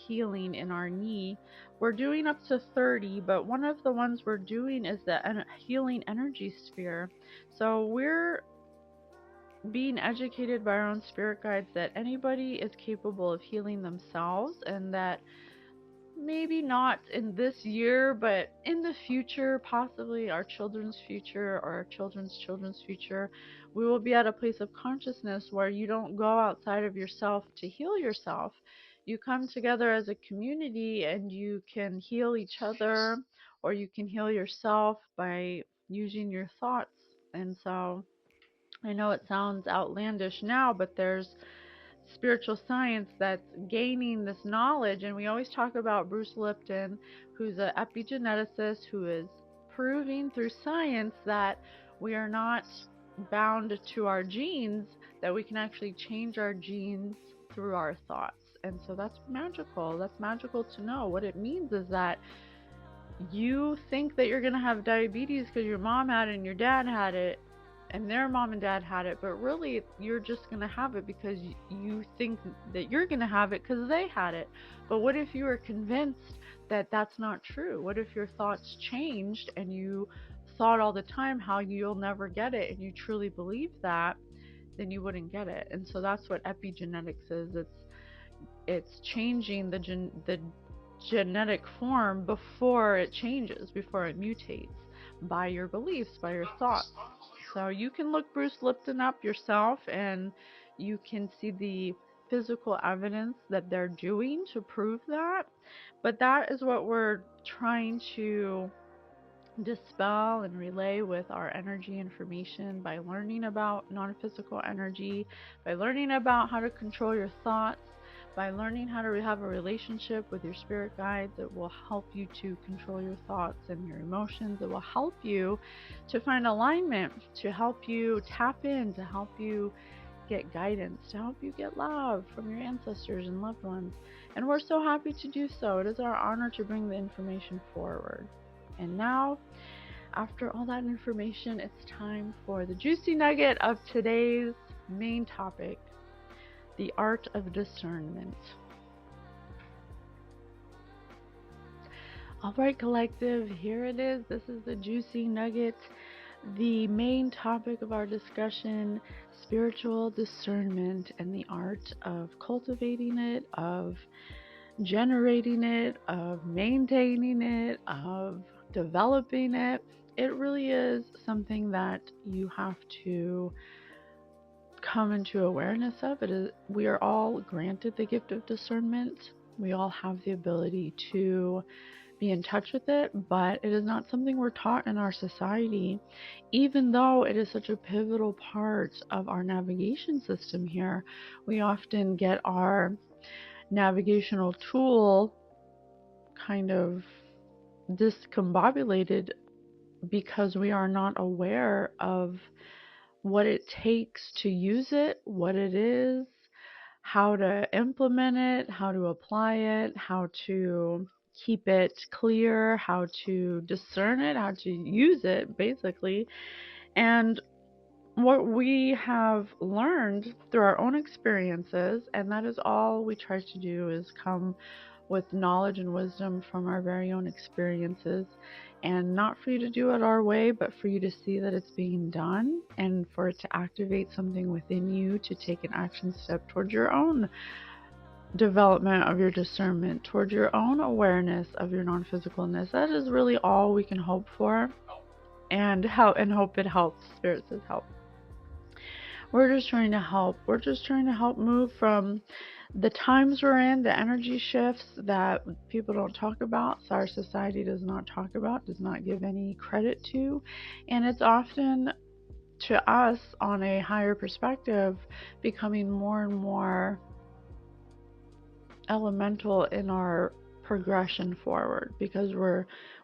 healing in our knee. We're doing up to 30, but one of the ones we're doing is the healing energy sphere. So we're being educated by our own spirit guides that anybody is capable of healing themselves, and that maybe not in this year, but in the future, possibly our children's future or our children's children's future, we will be at a place of consciousness where you don't go outside of yourself to heal yourself. You come together as a community and you can heal each other, or you can heal yourself by using your thoughts. And so I know it sounds outlandish now, but there's spiritual science that's gaining this knowledge. And we always talk about Bruce Lipton, who's an epigeneticist, who is proving through science that we are not bound to our genes, that we can actually change our genes through our thoughts. And so that's magical. That's magical to know. What it means is that you think that you're going to have diabetes because your mom had it and your dad had it and their mom and dad had it, but really you're just going to have it because you think that you're going to have it because they had it. But what if you were convinced that that's not true? What if your thoughts changed and you thought all the time how you'll never get it, and you truly believe that? Then you wouldn't get it. And so that's what epigenetics is. It's changing the genetic form before it changes, before it mutates, by your beliefs, by your thoughts. So you can look Bruce Lipton up yourself and you can see the physical evidence that they're doing to prove that. But that is what we're trying to dispel and relay with our energy information by learning about non-physical energy, by learning about how to control your thoughts, by learning how to have a relationship with your spirit guides. That will help you to control your thoughts and your emotions. It will help you to find alignment, to help you tap in, to help you get guidance, to help you get love from your ancestors and loved ones. And we're so happy to do so. It is our honor to bring the information forward. And now, after all that information, it's time for the juicy nugget of today's main topic: the art of discernment. Alright, collective, here it is. This is the juicy nugget, the main topic of our discussion: spiritual discernment and the art of cultivating it, of generating it, of maintaining it, of developing it. It really is something that you have to come into awareness of. We are all granted the gift of discernment. We all have the ability to be in touch with it, but it is not something we're taught in our society, even though it is such a pivotal part of our navigation system here. We often get our navigational tool kind of discombobulated because we are not aware of what it takes to use it, what it is, how to implement it, how to apply it, how to keep it clear, how to discern it, how to use it, basically. And what we have learned through our own experiences, and that is all we try to do, is come with knowledge and wisdom from our very own experiences, and not for you to do it our way, but for you to see that it's being done, and for it to activate something within you to take an action step towards your own development of your discernment, towards your own awareness of your non-physicalness. That is really all we can hope for, and hope it helps. Spirit says help. We're just trying to help. We're just trying to help move from the times we're in, the energy shifts that people don't talk about, so our society does not talk about, does not give any credit to, and it's often, to us on a higher perspective, becoming more and more elemental in our progression forward, because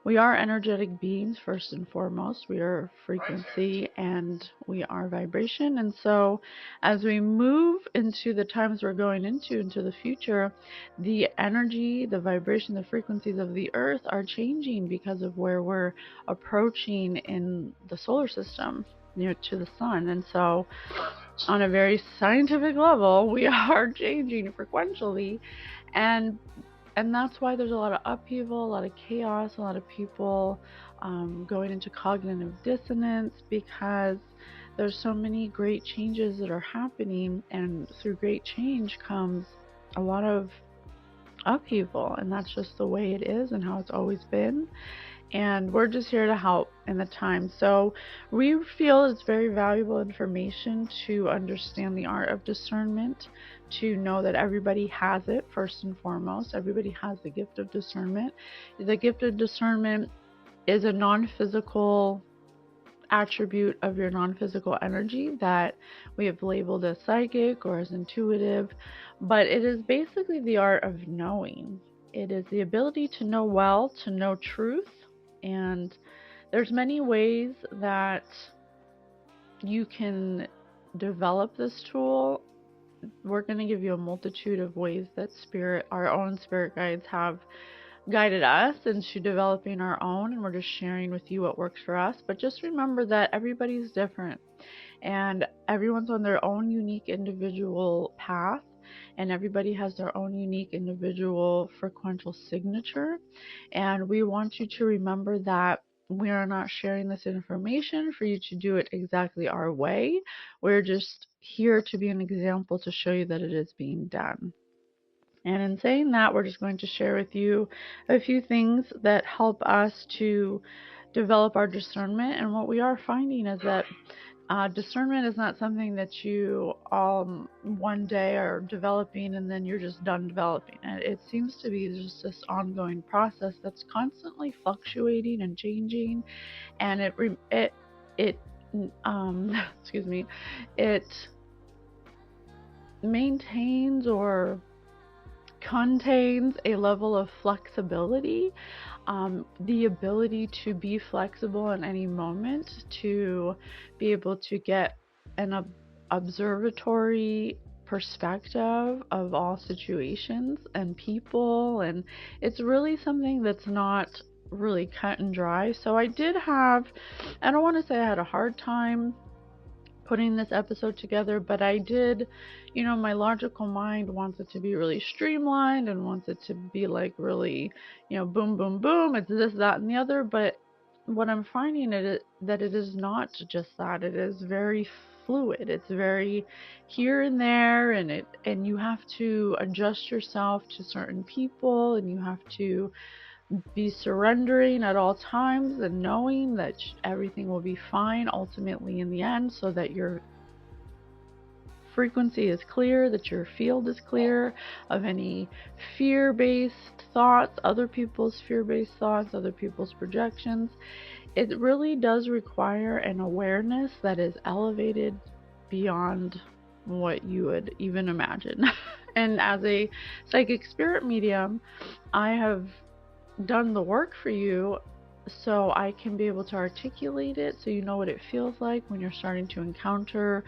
we are energetic beings first and foremost. We are frequency and we are vibration, and so as we move into the times we're going into the future, the energy, the vibration, the frequencies of the earth are changing because of where we're approaching in the solar system, to the sun. And so on a very scientific level, we are changing frequentially, and that's why there's a lot of upheaval, a lot of chaos, a lot of people going into cognitive dissonance, because there's so many great changes that are happening, and through great change comes a lot of upheaval, and that's just the way it is and how it's always been. And we're just here to help in the time. So we feel it's very valuable information to understand the art of discernment, to know that everybody has it first and foremost. Everybody has the gift of discernment. The gift of discernment is a non-physical attribute of your non-physical energy that we have labeled as psychic or as intuitive, but it is basically the art of knowing. It is the ability to know well, to know truth. And there's many ways that you can develop this tool. We're going to give you a multitude of ways that our own spirit guides have guided us into developing our own, and we're just sharing with you what works for us. But just remember that everybody's different, and everyone's on their own unique individual path, and everybody has their own unique individual frequential signature. And we want you to remember that we are not sharing this information for you to do it exactly our way. We're just here to be an example to show you that it is being done. And in saying that, we're just going to share with you a few things that help us to develop our discernment. And what we are finding is that discernment is not something that you all one day are developing and then you're just done developing it. It seems to be just this ongoing process that's constantly fluctuating and changing, and it maintains or contains a level of flexibility, the ability to be flexible in any moment, to be able to get an observatory perspective of all situations and people, and it's really something that's not really cut and dry. So I don't want to say I had a hard time putting this episode together, but I did, my logical mind wants it to be really streamlined and wants it to be like really, boom, boom, boom, it's this, that, and the other. But what I'm finding that it is not just that. It is very fluid. It's very here and there, and you have to adjust yourself to certain people, and you have to be surrendering at all times and knowing that everything will be fine ultimately in the end, so that your frequency is clear, that your field is clear of any fear-based thoughts, other people's fear-based thoughts, other people's projections. It really does require an awareness that is elevated beyond what you would even imagine. And as a psychic spirit medium, I have done the work for you so I can be able to articulate it, so you know what it feels like when you're starting to encounter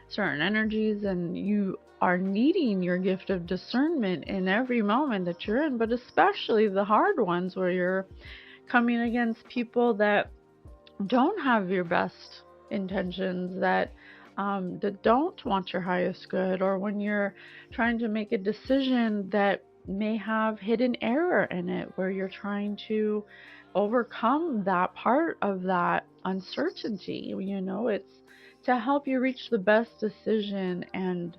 certain energies, and you are needing your gift of discernment in every moment that you're in, but especially the hard ones where you're coming against people that don't have your best intentions, that don't want your highest good, or when you're trying to make a decision that may have hidden error in it, where you're trying to overcome that part of that uncertainty. It's to help you reach the best decision and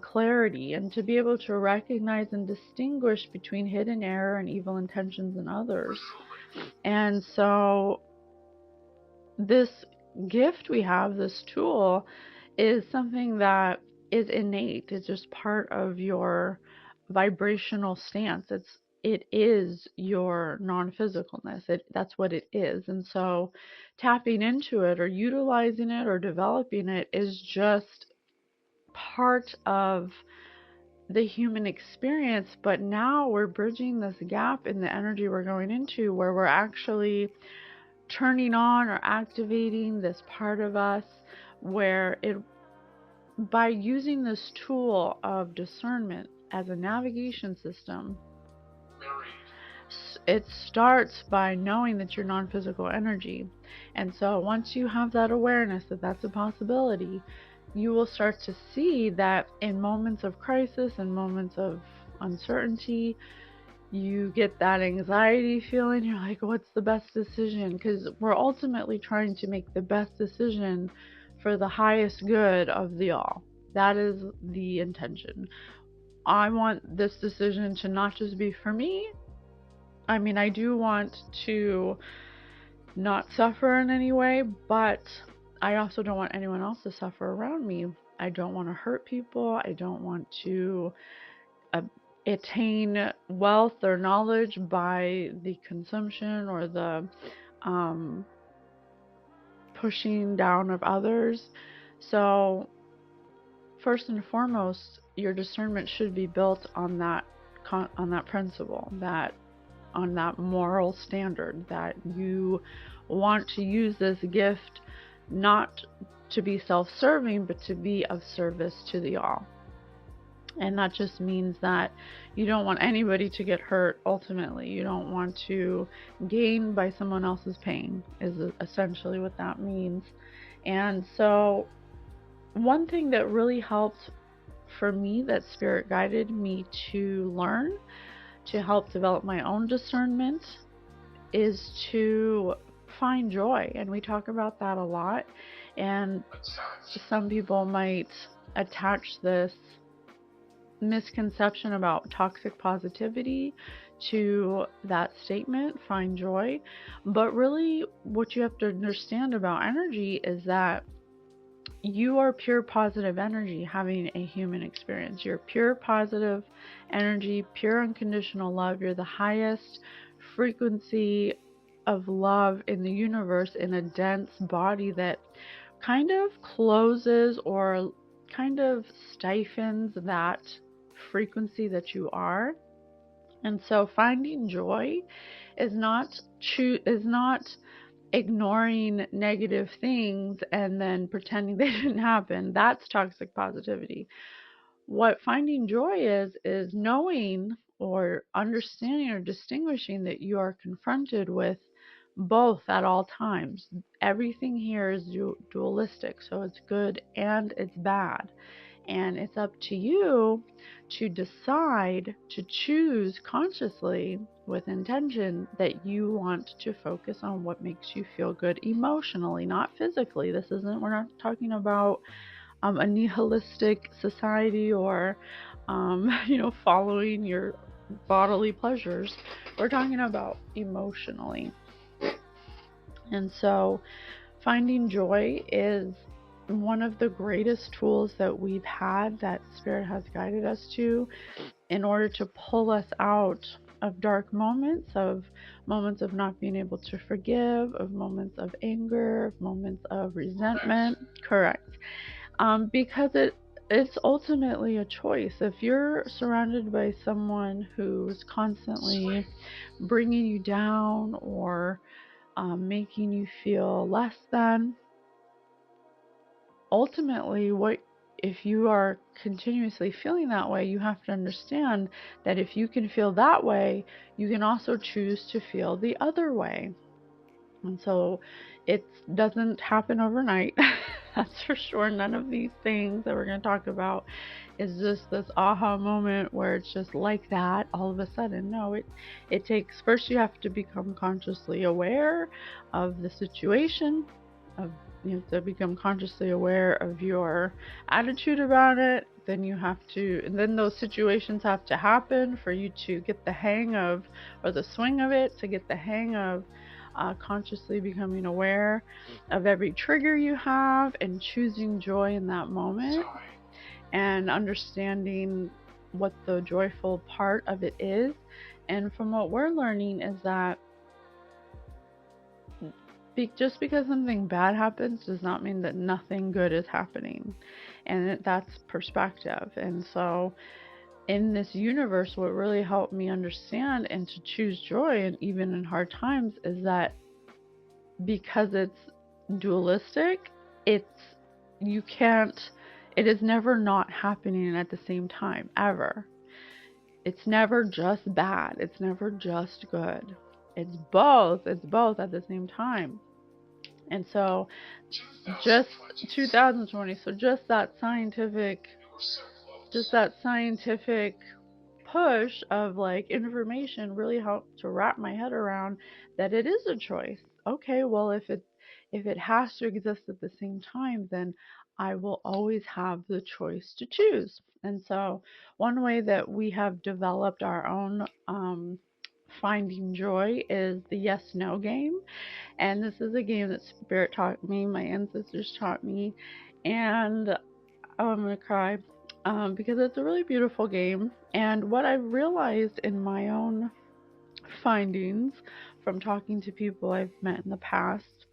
clarity, and to be able to recognize and distinguish between hidden error and evil intentions in others. And so this gift we have, this tool, is something that is innate. It's just part of your vibrational stance. It is your non-physicalness. That's what it is. And so tapping into it or utilizing it or developing it is just part of the human experience. But now we're bridging this gap in the energy we're going into, where we're actually turning on or activating this part of us, where by using this tool of discernment as a navigation system, it starts by knowing that you're non-physical energy. And so once you have that awareness that that's a possibility, you will start to see that in moments of crisis and moments of uncertainty, you get that anxiety feeling. You're like, what's the best decision? Because we're ultimately trying to make the best decision for the highest good of the all. That is the intention. I want this decision to not just be for me. I mean, I do want to not suffer in any way, but I also don't want anyone else to suffer around me. I don't want to hurt people. I don't want to attain wealth or knowledge by the consumption or the pushing down of others. So first and foremost, your discernment should be built on that principle, that on that moral standard, that you want to use this gift not to be self-serving, but to be of service to the all. And that just means that you don't want anybody to get hurt ultimately. You don't want to gain by someone else's pain, is essentially what that means. And so one thing that really helped for me, that Spirit guided me to learn, to help develop my own discernment, is to find joy. And we talk about that a lot. And some people might attach this misconception about toxic positivity to that statement, find joy. But really, what you have to understand about energy is that you are pure positive energy having a human experience. You're pure positive energy, pure unconditional love. You're the highest frequency of love in the universe, in a dense body that kind of closes or kind of stifles that frequency that you are. And so finding joy is not ignoring negative things and then pretending they didn't happen. That's toxic positivity. What finding joy is knowing or understanding or distinguishing that you are confronted with both at all times. Everything here is dualistic, so it's good and it's bad. And it's up to you to decide, to choose consciously with intention that you want to focus on what makes you feel good emotionally, not physically. We're not talking about a nihilistic society or, following your bodily pleasures. We're talking about emotionally. And so finding joy is one of the greatest tools that we've had, that Spirit has guided us to, in order to pull us out of dark moments, of moments of not being able to forgive, of moments of anger, of moments of resentment. Correct. Because it's ultimately a choice. If you're surrounded by someone who's constantly bringing you down or making you feel less than, ultimately, if you are continuously feeling that way, you have to understand that if you can feel that way, you can also choose to feel the other way. And so it doesn't happen overnight. That's for sure. None of these things that we're going to talk about is just this aha moment where it's just like that all of a sudden. No, it takes, first you have to become consciously aware of the situation, you have to become consciously aware of your attitude about it. Then then those situations have to happen for you to get the hang of, or the swing of it, to get the hang of consciously becoming aware of every trigger you have and choosing joy in that moment and understanding what the joyful part of it is. And from what we're learning is that just because something bad happens does not mean that nothing good is happening. And that's perspective. And so in this universe, what really helped me understand and to choose joy, and even in hard times, is that because it's dualistic, it is never not happening at the same time, ever. It's never just bad. It's never just good. It's both at the same time. And so just 2020, so just that scientific push of like information really helped to wrap my head around that it is a choice. Okay, well, if it has to exist at the same time, then I will always have the choice to choose. And so one way that we have developed our own finding joy is the yes no game. And this is a game that Spirit taught me, my ancestors taught me, and I'm going to cry because it's a really beautiful game. And what I've realized in my own findings from talking to people I've met in the past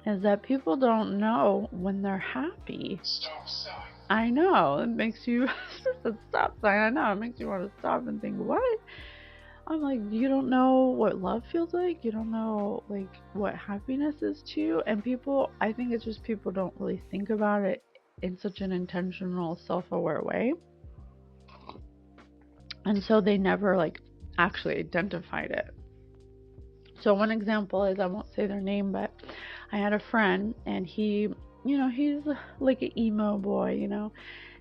is that people don't know when they're happy. Stop sign. I know, it makes you stop sign. I know, it makes you want to stop and think, what? I'm like, you don't know what love feels like? You don't know like what happiness is to you? And people, I think it's just people don't really think about it in such an intentional, self-aware way. And so they never like actually identified it. So one example is, I won't say their name, but I had a friend and he's like an emo boy,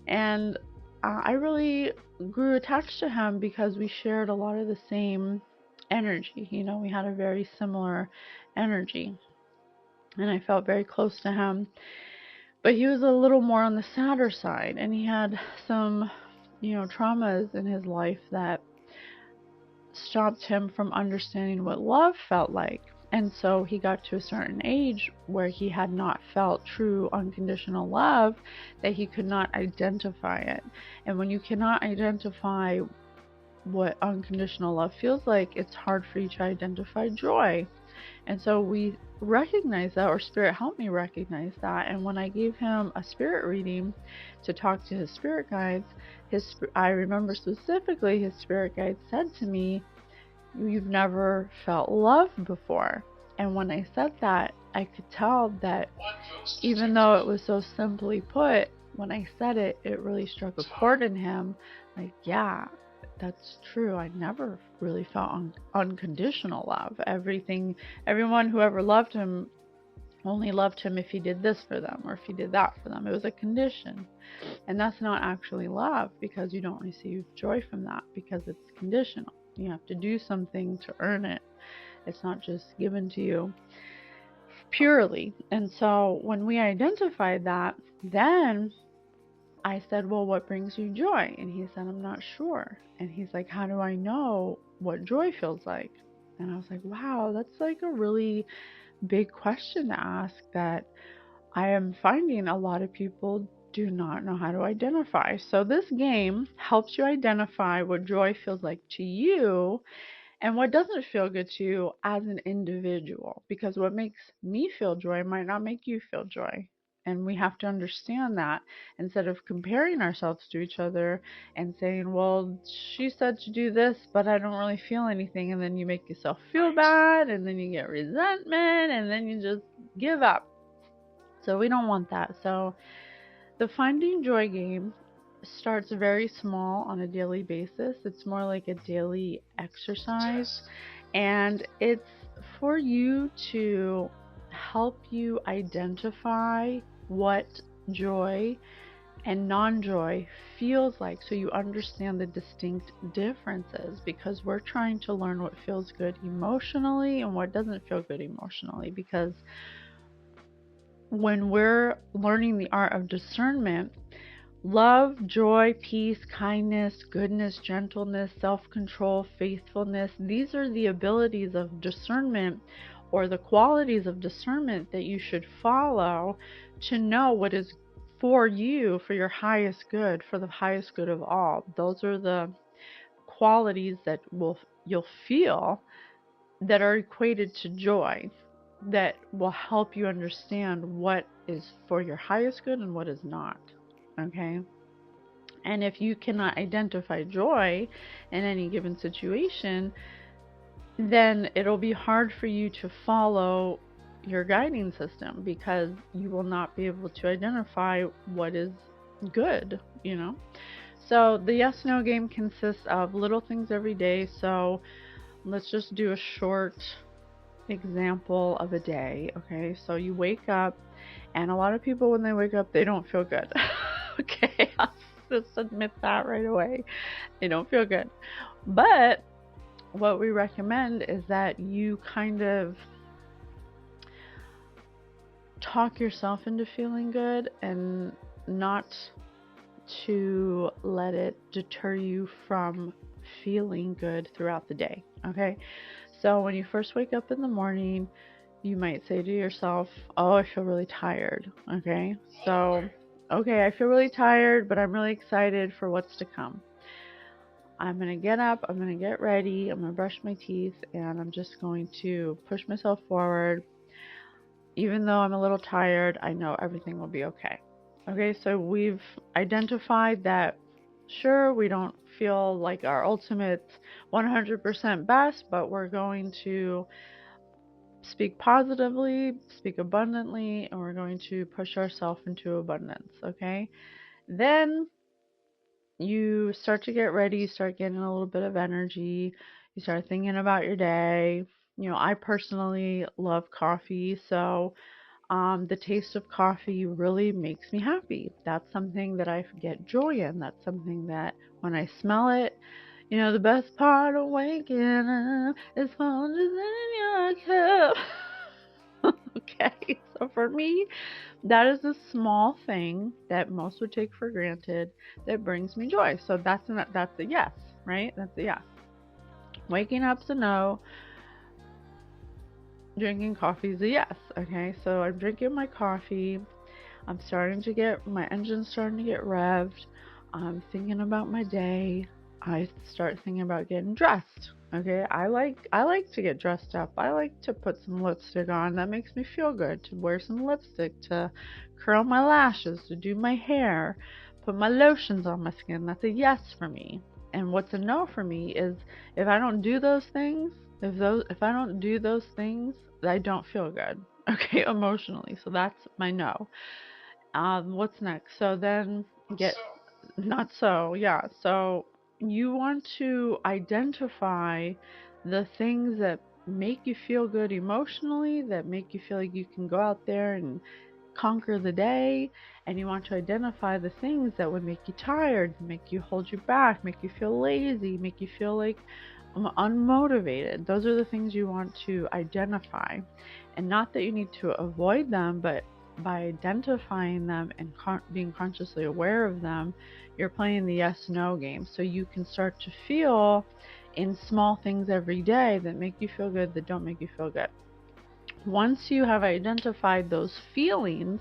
and I really grew attached to him because we shared a lot of the same energy. We had a very similar energy, and I felt very close to him. But he was a little more on the sadder side, and he had some, traumas in his life that stopped him from understanding what love felt like. And so he got to a certain age where he had not felt true unconditional love, that he could not identify it. And when you cannot identify what unconditional love feels like, it's hard for you to identify joy. And so we recognize that, or Spirit helped me recognize that. And when I gave him a spirit reading to talk to his spirit guides, I remember specifically his spirit guide said to me, "You've never felt love before." And when I said that, I could tell that even though it was so simply put, when I said it, it really struck a chord in him. Like, yeah, that's true. I never really felt unconditional love. Everyone who ever loved him only loved him if he did this for them or if he did that for them. It was a condition. And that's not actually love, because you don't receive joy from that, because it's conditional. You have to do something to earn it. It's not just given to you purely. And so when we identified that, then I said, well, what brings you joy? And he said, I'm not sure. And he's like, how do I know what joy feels like? And I was like, wow, that's like a really big question to ask that I am finding a lot of people do not know how to identify. So this game helps you identify what joy feels like to you and what doesn't feel good to you as an individual, because what makes me feel joy might not make you feel joy. And we have to understand that, instead of comparing ourselves to each other and saying, well, she said to do this, but I don't really feel anything. And then you make yourself feel bad, and then you get resentment, and then you just give up. So we don't want that. So the Finding Joy game starts very small on a daily basis. It's more like a daily exercise, and it's for you to help you identify what joy and non-joy feels like, so you understand the distinct differences, because we're trying to learn what feels good emotionally and what doesn't feel good emotionally. Because when we're learning the art of discernment, love, joy, peace, kindness, goodness, gentleness, self-control, faithfulness, these are the abilities of discernment, or the qualities of discernment that you should follow to know what is for you, for your highest good, for the highest good of all. Those are the qualities that you'll feel that are equated to joy, that will help you understand what is for your highest good and what is not. Okay? And if you cannot identify joy in any given situation, then it'll be hard for you to follow your guiding system, because you will not be able to identify what is good, you know? So the yes no game consists of little things every day. So let's just do a short example of a day. Okay, so you wake up, and a lot of people, when they wake up, they don't feel good. Okay, I'll just admit that right away. They don't feel good. But what we recommend is that you kind of talk yourself into feeling good, and not to let it deter you from feeling good throughout the day. Okay, so when you first wake up in the morning, you might say to yourself, oh, I feel really tired. Okay, so okay, I feel really tired, but I'm really excited for what's to come. I'm going to get up, I'm going to get ready, I'm going to brush my teeth, and I'm just going to push myself forward. Even though I'm a little tired, I know everything will be okay. Okay, so we've identified that, sure, we don't feel like our ultimate 100% best, but we're going to speak positively, speak abundantly, and we're going to push ourselves into abundance. Okay, then you start to get ready, you start getting a little bit of energy, you start thinking about your day. You know, I personally love coffee, so the taste of coffee really makes me happy. That's something that I get joy in. That's something that when I smell it, you know, the best part of waking up is falling in your cup. Okay, so for me, that is a small thing that most would take for granted that brings me joy. So that's a yes, right? That's a yes. Waking up's a no. Drinking coffee is a yes. Okay, so I'm drinking my coffee. I'm starting to get my engine's starting to get revved. I'm thinking about my day. I start thinking about getting dressed. Okay, I like to get dressed up. I like to put some lipstick on. That makes me feel good. To wear some lipstick, to curl my lashes, to do my hair, put my lotions on my skin. That's a yes for me. And what's a no for me is if I don't do those things, if I don't do those things, I don't feel good. Okay, emotionally. So that's my no. What's next? So then get not so, yeah. So you want to identify the things that make you feel good emotionally, that make you feel like you can go out there and conquer the day, and you want to identify the things that would make you tired, make you hold you back, make you feel lazy, make you feel like unmotivated. Those are the things you want to identify, and not that you need to avoid them, but by identifying them and being consciously aware of them, you're playing the yes-no game. So you can start to feel in small things every day that make you feel good, that don't make you feel good. Once you have identified those feelings,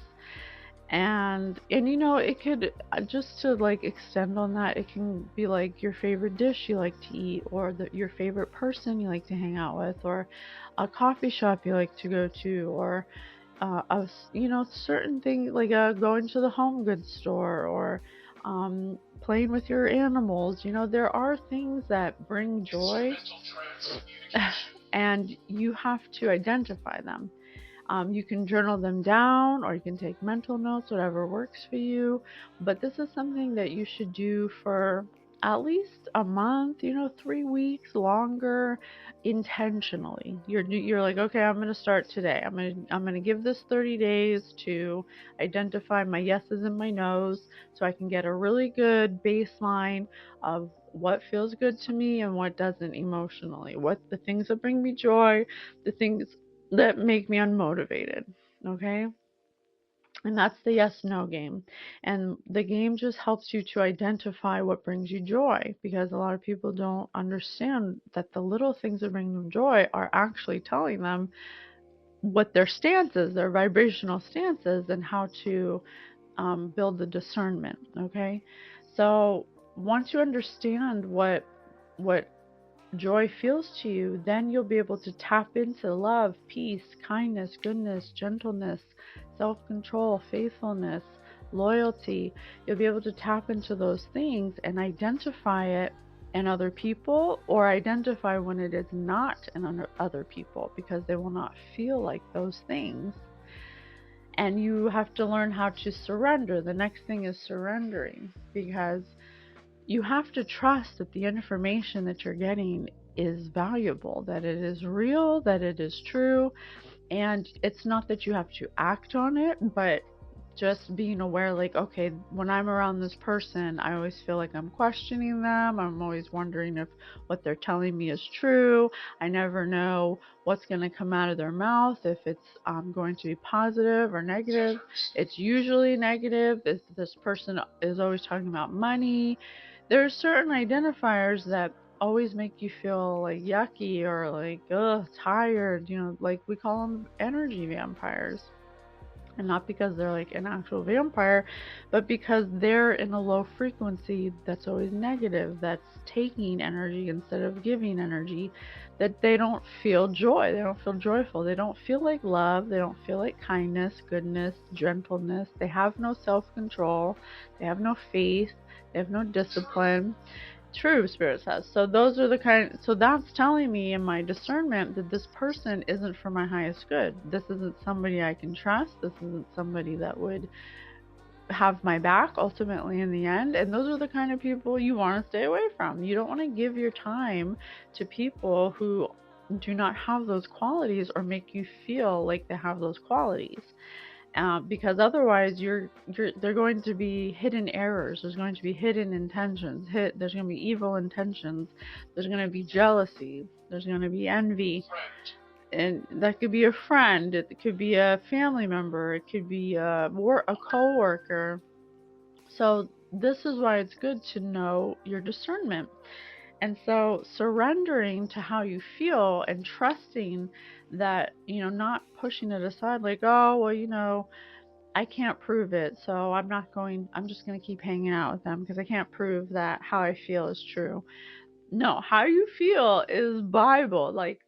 and you know, it could, just to like extend on that, it can be like your favorite dish you like to eat, or your favorite person you like to hang out with, or a coffee shop you like to go to, or you know, certain things like going to the home goods store, or playing with your animals. You know, there are things that bring joy, and you have to identify them. You can journal them down, or you can take mental notes, whatever works for you. But this is something that you should do for at least a month, 3 weeks, longer, intentionally. You're like, okay, I'm going to start today. I'm going to give this 30 days to identify my yeses and my nos, so I can get a really good baseline of what feels good to me and what doesn't emotionally. What the things that bring me joy, the things that make me unmotivated. Okay? And that's the yes no game. And the game just helps you to identify what brings you joy, because a lot of people don't understand that the little things that bring them joy are actually telling them what their stance is, their vibrational stances, and how to build the discernment. Okay? So once you understand what joy feels to you, then you'll be able to tap into love, peace, kindness, goodness, gentleness, self-control, faithfulness, loyalty. You'll be able to tap into those things and identify it in other people, or identify when it is not in other people, because they will not feel like those things. And you have to learn how to surrender. The next thing is surrendering, because you have to trust that the information that you're getting is valuable, that it is real, that it is true. And it's not that you have to act on it, but just being aware, like, okay, when I'm around this person, I always feel like I'm questioning them. I'm always wondering if what they're telling me is true. I never know what's going to come out of their mouth, if it's going to be positive or negative. It's usually negative. If this person is always talking about money, there's certain identifiers that always make you feel like yucky or like, tired, like we call them energy vampires. And not because they're like an actual vampire, but because they're in a low frequency that's always negative, that's taking energy instead of giving energy, that they don't feel joy, they don't feel joyful, they don't feel like love, they don't feel like kindness, goodness, gentleness, they have no self-control, they have no faith, they have no discipline. True, Spirit says. So those are the so that's telling me in my discernment that this person isn't for my highest good. This isn't somebody I can trust. This isn't somebody that would have my back ultimately in the end. And those are the kind of people you want to stay away from. You don't want to give your time to people who do not have those qualities or make you feel like they have those qualities. Because otherwise they're going to be hidden errors. There's going to be hidden intentions. There's going to be evil intentions. There's going to be jealousy. There's going to be envy. And that could be a friend. It could be a family member. It could be a coworker. So this is why it's good to know your discernment. And so surrendering to how you feel and trusting that, not pushing it aside like, oh, well, I can't prove it, so I'm just going to keep hanging out with them because I can't prove that how I feel is true. No, how you feel is Bible. Like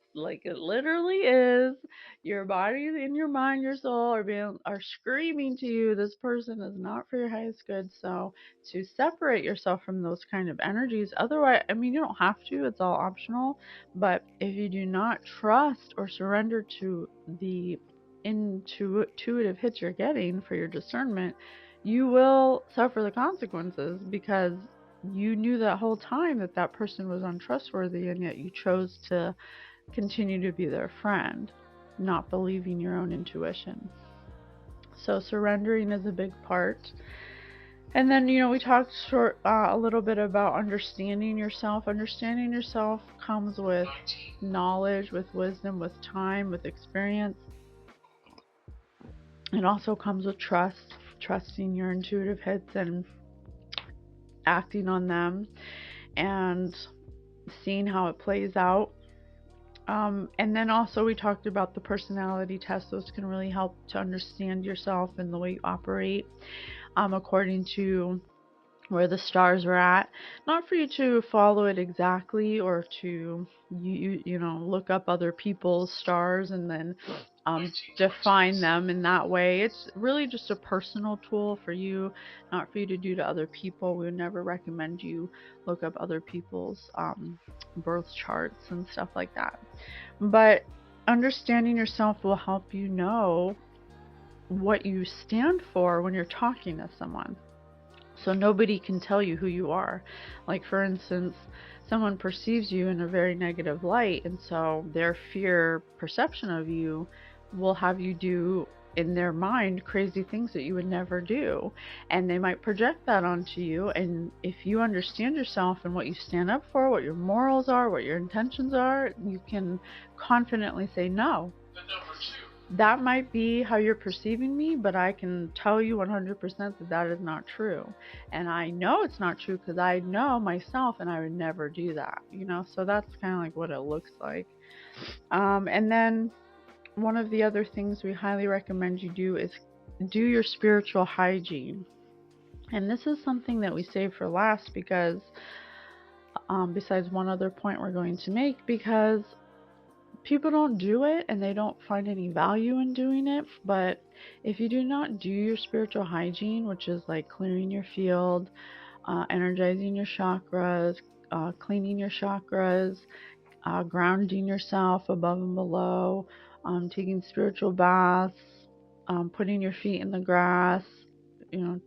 it literally is. Your body and your mind, your soul are screaming to you, this person is not for your highest good. So to separate yourself from those kind of energies, otherwise, you don't have to, it's all optional. But if you do not trust or surrender to the intuitive hits you're getting for your discernment, you will suffer the consequences, because you knew that whole time that that person was untrustworthy, and yet you chose to continue to be their friend, not believing your own intuition. So surrendering is a big part. And then, we talked a little bit about understanding yourself. Understanding yourself comes with knowledge, with wisdom, with time, with experience. It also comes with trusting your intuitive hits and acting on them and seeing how it plays out. And then also we talked about the personality test. Those can really help to understand yourself and the way you operate according to where the stars are at. Not for you to follow it exactly, or to look up other people's stars and then define them in that way. It's really just a personal tool for you, not for you to do to other people. We would never recommend you look up other people's birth charts and stuff like that. But understanding yourself will help you know what you stand for when you're talking to someone. So nobody can tell you who you are. Like, for instance, someone perceives you in a very negative light, and so their fear perception of you will have you do, in their mind, crazy things that you would never do. And they might project that onto you. And if you understand yourself and what you stand up for, what your morals are, what your intentions are, you can confidently say no. The number 2. That might be how you're perceiving me, but I can tell you 100% that that is not true. And I know it's not true because I know myself, and I would never do that, you know? So that's kind of like what it looks like. And then one of the other things we highly recommend you do is do your spiritual hygiene. And this is something that we save for last because, besides one other point we're going to make, because people don't do it and they don't find any value in doing it. But if you do not do your spiritual hygiene, which is like clearing your field, energizing your chakras, cleaning your chakras, grounding yourself above and below, taking spiritual baths, putting your feet in the grass, you know,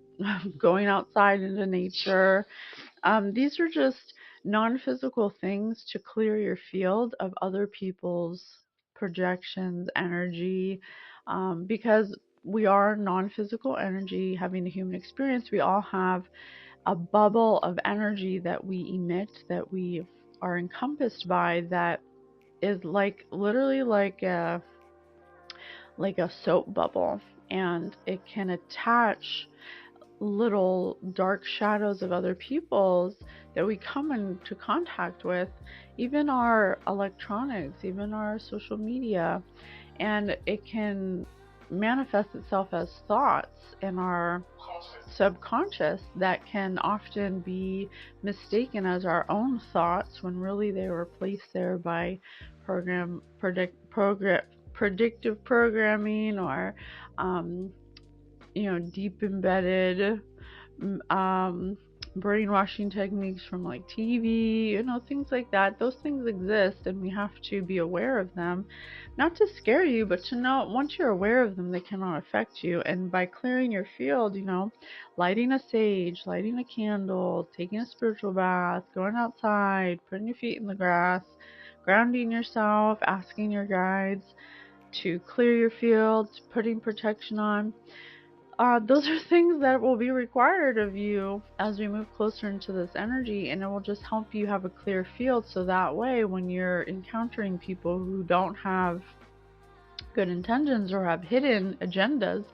going outside into nature. These are just non-physical things to clear your field of other people's projections, energy, because we are non-physical energy having a human experience. We all have a bubble of energy that we emit, that we are encompassed by, that is like literally like a soap bubble, and it can attach little dark shadows of other people's that we come into contact with, even our electronics, even our social media, and it can manifest itself as thoughts in our subconscious that can often be mistaken as our own thoughts when really they were placed there by predictive programming, or deep embedded brainwashing techniques from like TV, things like that. Those things exist, and we have to be aware of them, not to scare you, but to know once you're aware of them, they cannot affect you. And by clearing your field, lighting a sage, lighting a candle, taking a spiritual bath, going outside, putting your feet in the grass, grounding yourself, asking your guides to clear your field, putting protection on. Those are things that will be required of you as we move closer into this energy, and it will just help you have a clear field, so that way when you're encountering people who don't have good intentions or have hidden agendas,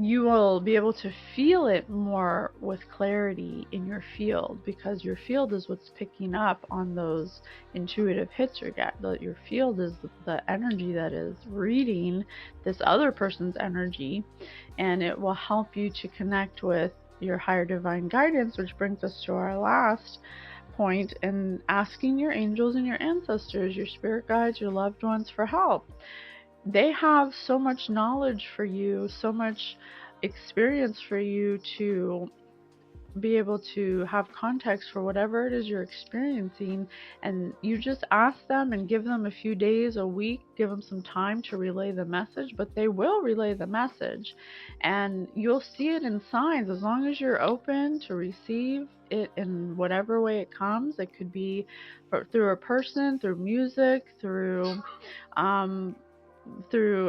you will be able to feel it more with clarity in your field, because your field is what's picking up on those intuitive hits you get. Your field is the energy that is reading this other person's energy, and it will help you to connect with your higher divine guidance, which brings us to our last point, and asking your angels and your ancestors, your spirit guides, your loved ones for help. They have so much knowledge for you, so much experience for you to be able to have context for whatever it is you're experiencing. And you just ask them and give them a few days, a week, give them some time to relay the message, but they will relay the message, and you'll see it in signs as long as you're open to receive it in whatever way it comes. It could be through a person, through music, through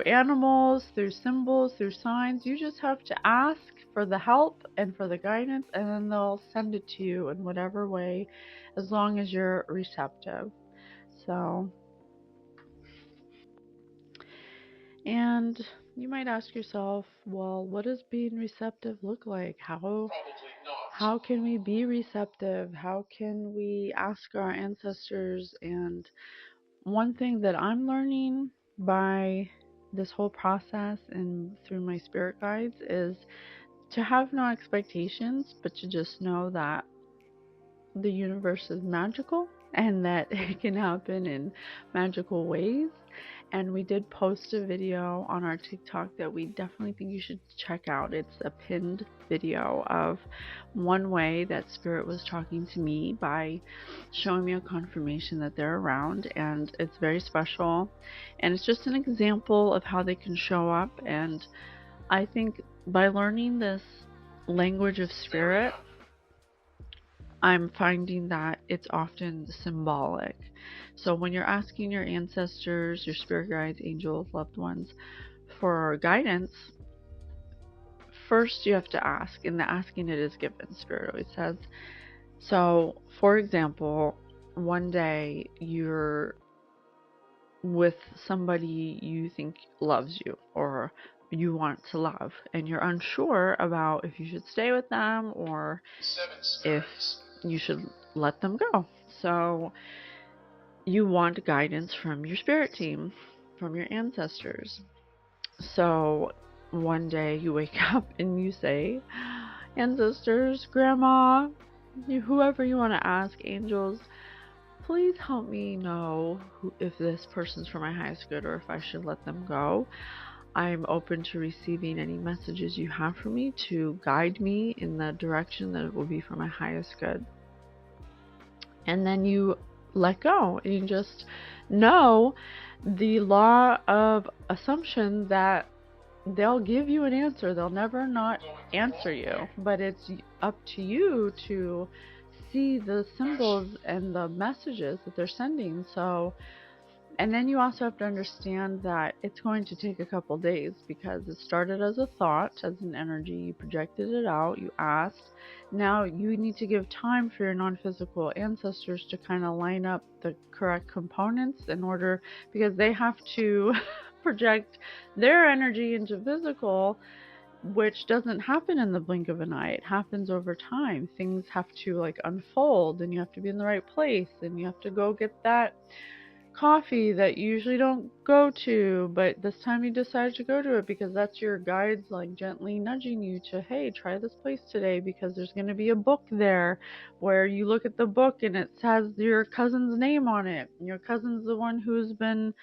animals, through symbols, through signs. You just have to ask for the help and for the guidance, and then they'll send it to you in whatever way, as long as you're receptive. So, and you might ask yourself, well, what does being receptive look like? How can we be receptive? How can we ask our ancestors? And one thing that I'm learning by this whole process and through my spirit guides is to have no expectations, but to just know that the universe is magical and that it can happen in magical ways. And we did post a video on our TikTok that we definitely think you should check out. It's a pinned video of one way that Spirit was talking to me by showing me a confirmation that they're around, and it's very special. And it's just an example of how they can show up. And I think by learning this language of Spirit, I'm finding that it's often symbolic. So when you're asking your ancestors, your spirit guides, angels, loved ones for guidance, first you have to ask, and the asking it is given, Spirit always says. So, for example, one day you're with somebody you think loves you or you want to love, and you're unsure about if you should stay with them or if you should let them go. So you want guidance from your spirit team, from your ancestors. So one day you wake up and you say, ancestors, grandma, whoever you want to ask, angels, please help me know if this person's for my highest good or if I should let them go. I'm open to receiving any messages you have for me to guide me in the direction that it will be for my highest good. And then you let go, and you just know the law of assumption that they'll give you an answer. They'll never not answer you, but it's up to you to see the symbols and the messages that they're sending. So, and then you also have to understand that it's going to take a couple days because it started as a thought, as an energy. You projected it out, you asked. Now you need to give time for your non-physical ancestors to kind of line up the correct components in order, because they have to project their energy into physical, which doesn't happen in the blink of an eye. It happens over time. Things have to unfold, and you have to be in the right place, and you have to go get that coffee that you usually don't go to, but this time you decide to go to it because that's your guides gently nudging you to, hey, try this place today because there's going to be a book there where you look at the book and it has your cousin's name on it, and your cousin's the one who's been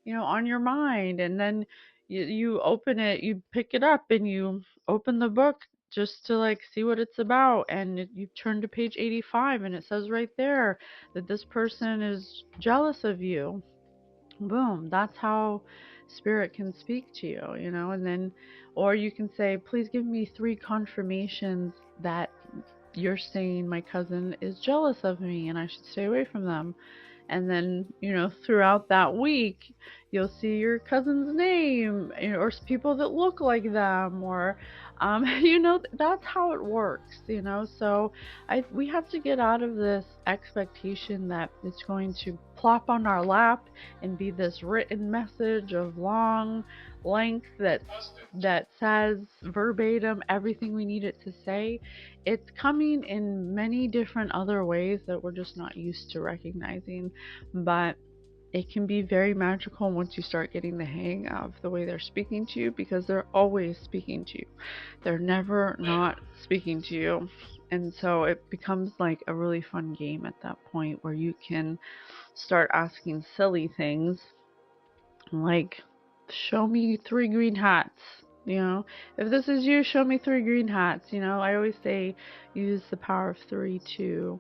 on your mind. And then you open it, you pick it up, and you open the book just to see what it's about, and you turn to page 85 and it says right there that this person is jealous of you. Boom, that's how spirit can speak to you, and then, or you can say, please give me 3 confirmations that you're saying my cousin is jealous of me and I should stay away from them. And then, throughout that week, you'll see your cousin's name, or people that look like them, or, that's how it works, So we have to get out of this expectation that it's going to plop on our lap and be this written message of long length that says verbatim everything we need it to say. It's coming in many different other ways that we're just not used to recognizing, but it can be very magical once you start getting the hang of the way they're speaking to you, because they're always speaking to you. They're never not speaking to you. And so it becomes like a really fun game at that point where you can start asking silly things like, show me 3 green hats. If this is you, show me 3 green hats. I always say use the power of 3 to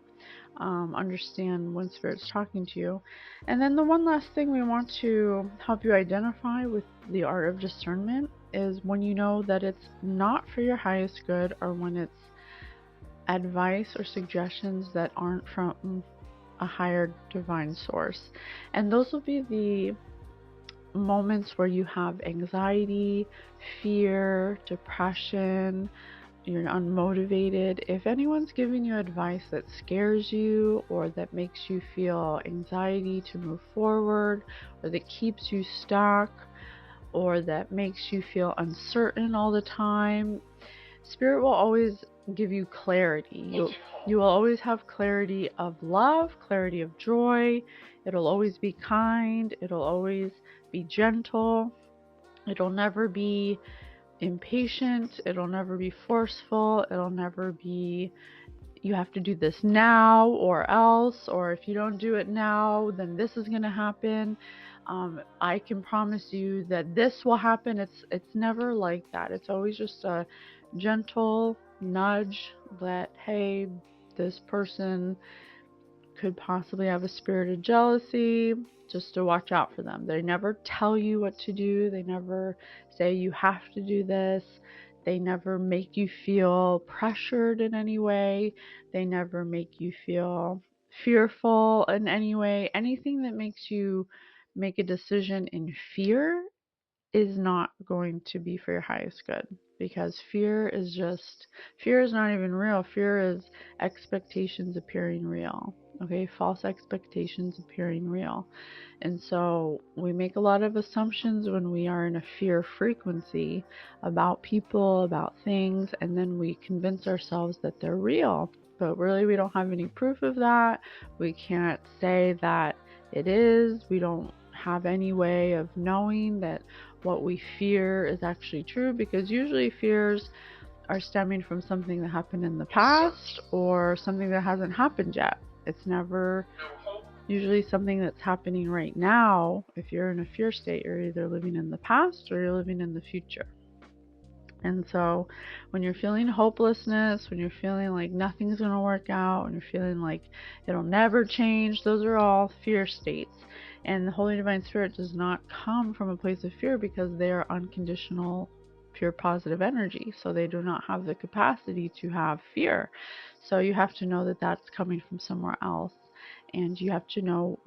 understand when Spirit's talking to you. And then the one last thing we want to help you identify with the art of discernment is when you know that it's not for your highest good, or when it's advice or suggestions that aren't from a higher divine source. And those will be the moments where you have anxiety, fear, depression, you're unmotivated. If anyone's giving you advice that scares you, or that makes you feel anxiety to move forward, or that keeps you stuck, or that makes you feel uncertain all the time, Spirit will always give you clarity. You will always have clarity of love, clarity of joy. It'll always be kind. It'll always be gentle. It'll never be impatient. It'll never be forceful. It'll never be, you have to do this now or else, or if you don't do it now, then this is going to happen. I can promise you that this will happen. It's never like that. It's always just a gentle nudge that, hey, this person could possibly have a spirit of jealousy, just to watch out for them. They never tell you what to do. They never say you have to do this. They never make you feel pressured in any way. They never make you feel fearful in any way. Anything that makes you make a decision in fear is not going to be for your highest good, because fear is not even real. Fear is expectations appearing real. Okay, false expectations appearing real. And so we make a lot of assumptions when we are in a fear frequency about people, about things, and then we convince ourselves that they're real. But really, we don't have any proof of that. We can't say that it is. We don't have any way of knowing that what we fear is actually true, because usually fears are stemming from something that happened in the past or something that hasn't happened yet. It's never usually something that's happening right now. If you're in a fear state, you're either living in the past or you're living in the future. And so when you're feeling hopelessness, when you're feeling like nothing's going to work out, when you're feeling like it'll never change, those are all fear states. And the Holy Divine Spirit does not come from a place of fear, because they are unconditional, pure positive energy. So they do not have the capacity to have fear. So you have to know that that's coming from somewhere else. And you have to know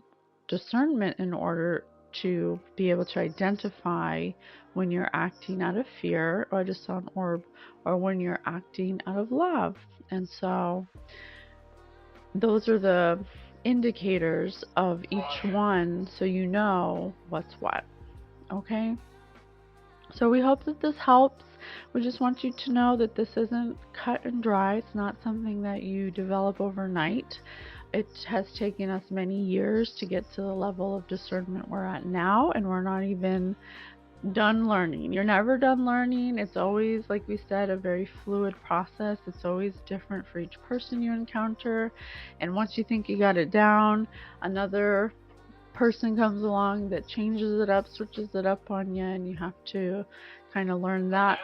discernment in order to be able to identify when you're acting out of fear, or just on orb, or when you're acting out of love. And so those are the indicators of each one, so you know what's what. Okay? So we hope that this helps. We just want you to know that this isn't cut and dry. It's not something that you develop overnight. It has taken us many years to get to the level of discernment we're at now, and we're not even done learning. You're never done learning. It's always, like we said, a very fluid process. It's always different for each person you encounter. And once you think you got it down, another person comes along that changes it up, switches it up on you, and you have to kind of learn that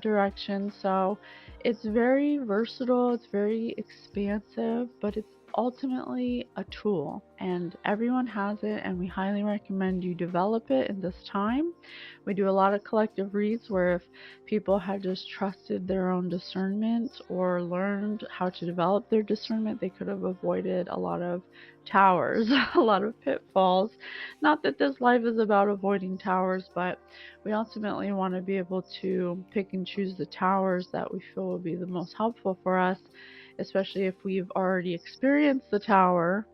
direction. So it's very versatile, it's very expansive, but it's ultimately a tool, and everyone has it, and we highly recommend you develop it in this time. We do a lot of collective reads where if people had just trusted their own discernment or learned how to develop their discernment, they could have avoided a lot of towers, a lot of pitfalls. Not that this life is about avoiding towers, but we ultimately want to be able to pick and choose the towers that we feel will be the most helpful for us, especially if we've already experienced the tower,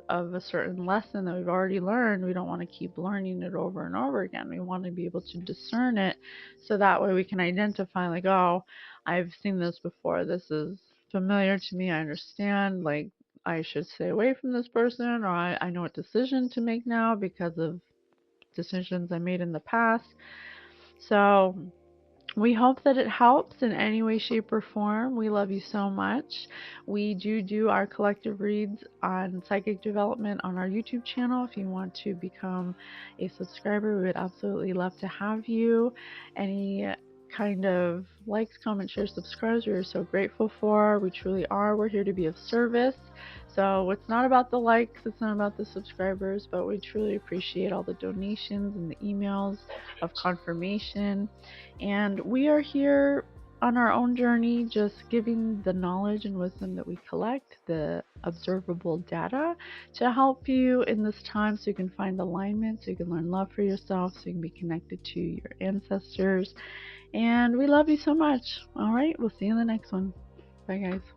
of a certain lesson that we've already learned. We don't want to keep learning it over and over again. We want to be able to discern it, so that way we can identify, like, oh, I've seen this before. This is familiar to me. I understand, like, I should stay away from this person, or I know what decision to make now because of decisions I made in the past. So we hope that it helps in any way, shape, or form. We love you so much. We do our collective reads on psychic development on our YouTube channel. If you want to become a subscriber, we would absolutely love to have you. Any kind of likes, comments, shares, subscribes, we are so grateful for. We truly are. We're here to be of service. So it's not about the likes, it's not about the subscribers, but we truly appreciate all the donations and the emails of confirmation. And we are here on our own journey, just giving the knowledge and wisdom that we collect, the observable data, to help you in this time, so you can find alignment, so you can learn love for yourself, so you can be connected to your ancestors. And we love you so much. All right, we'll see you in the next one. Bye, guys.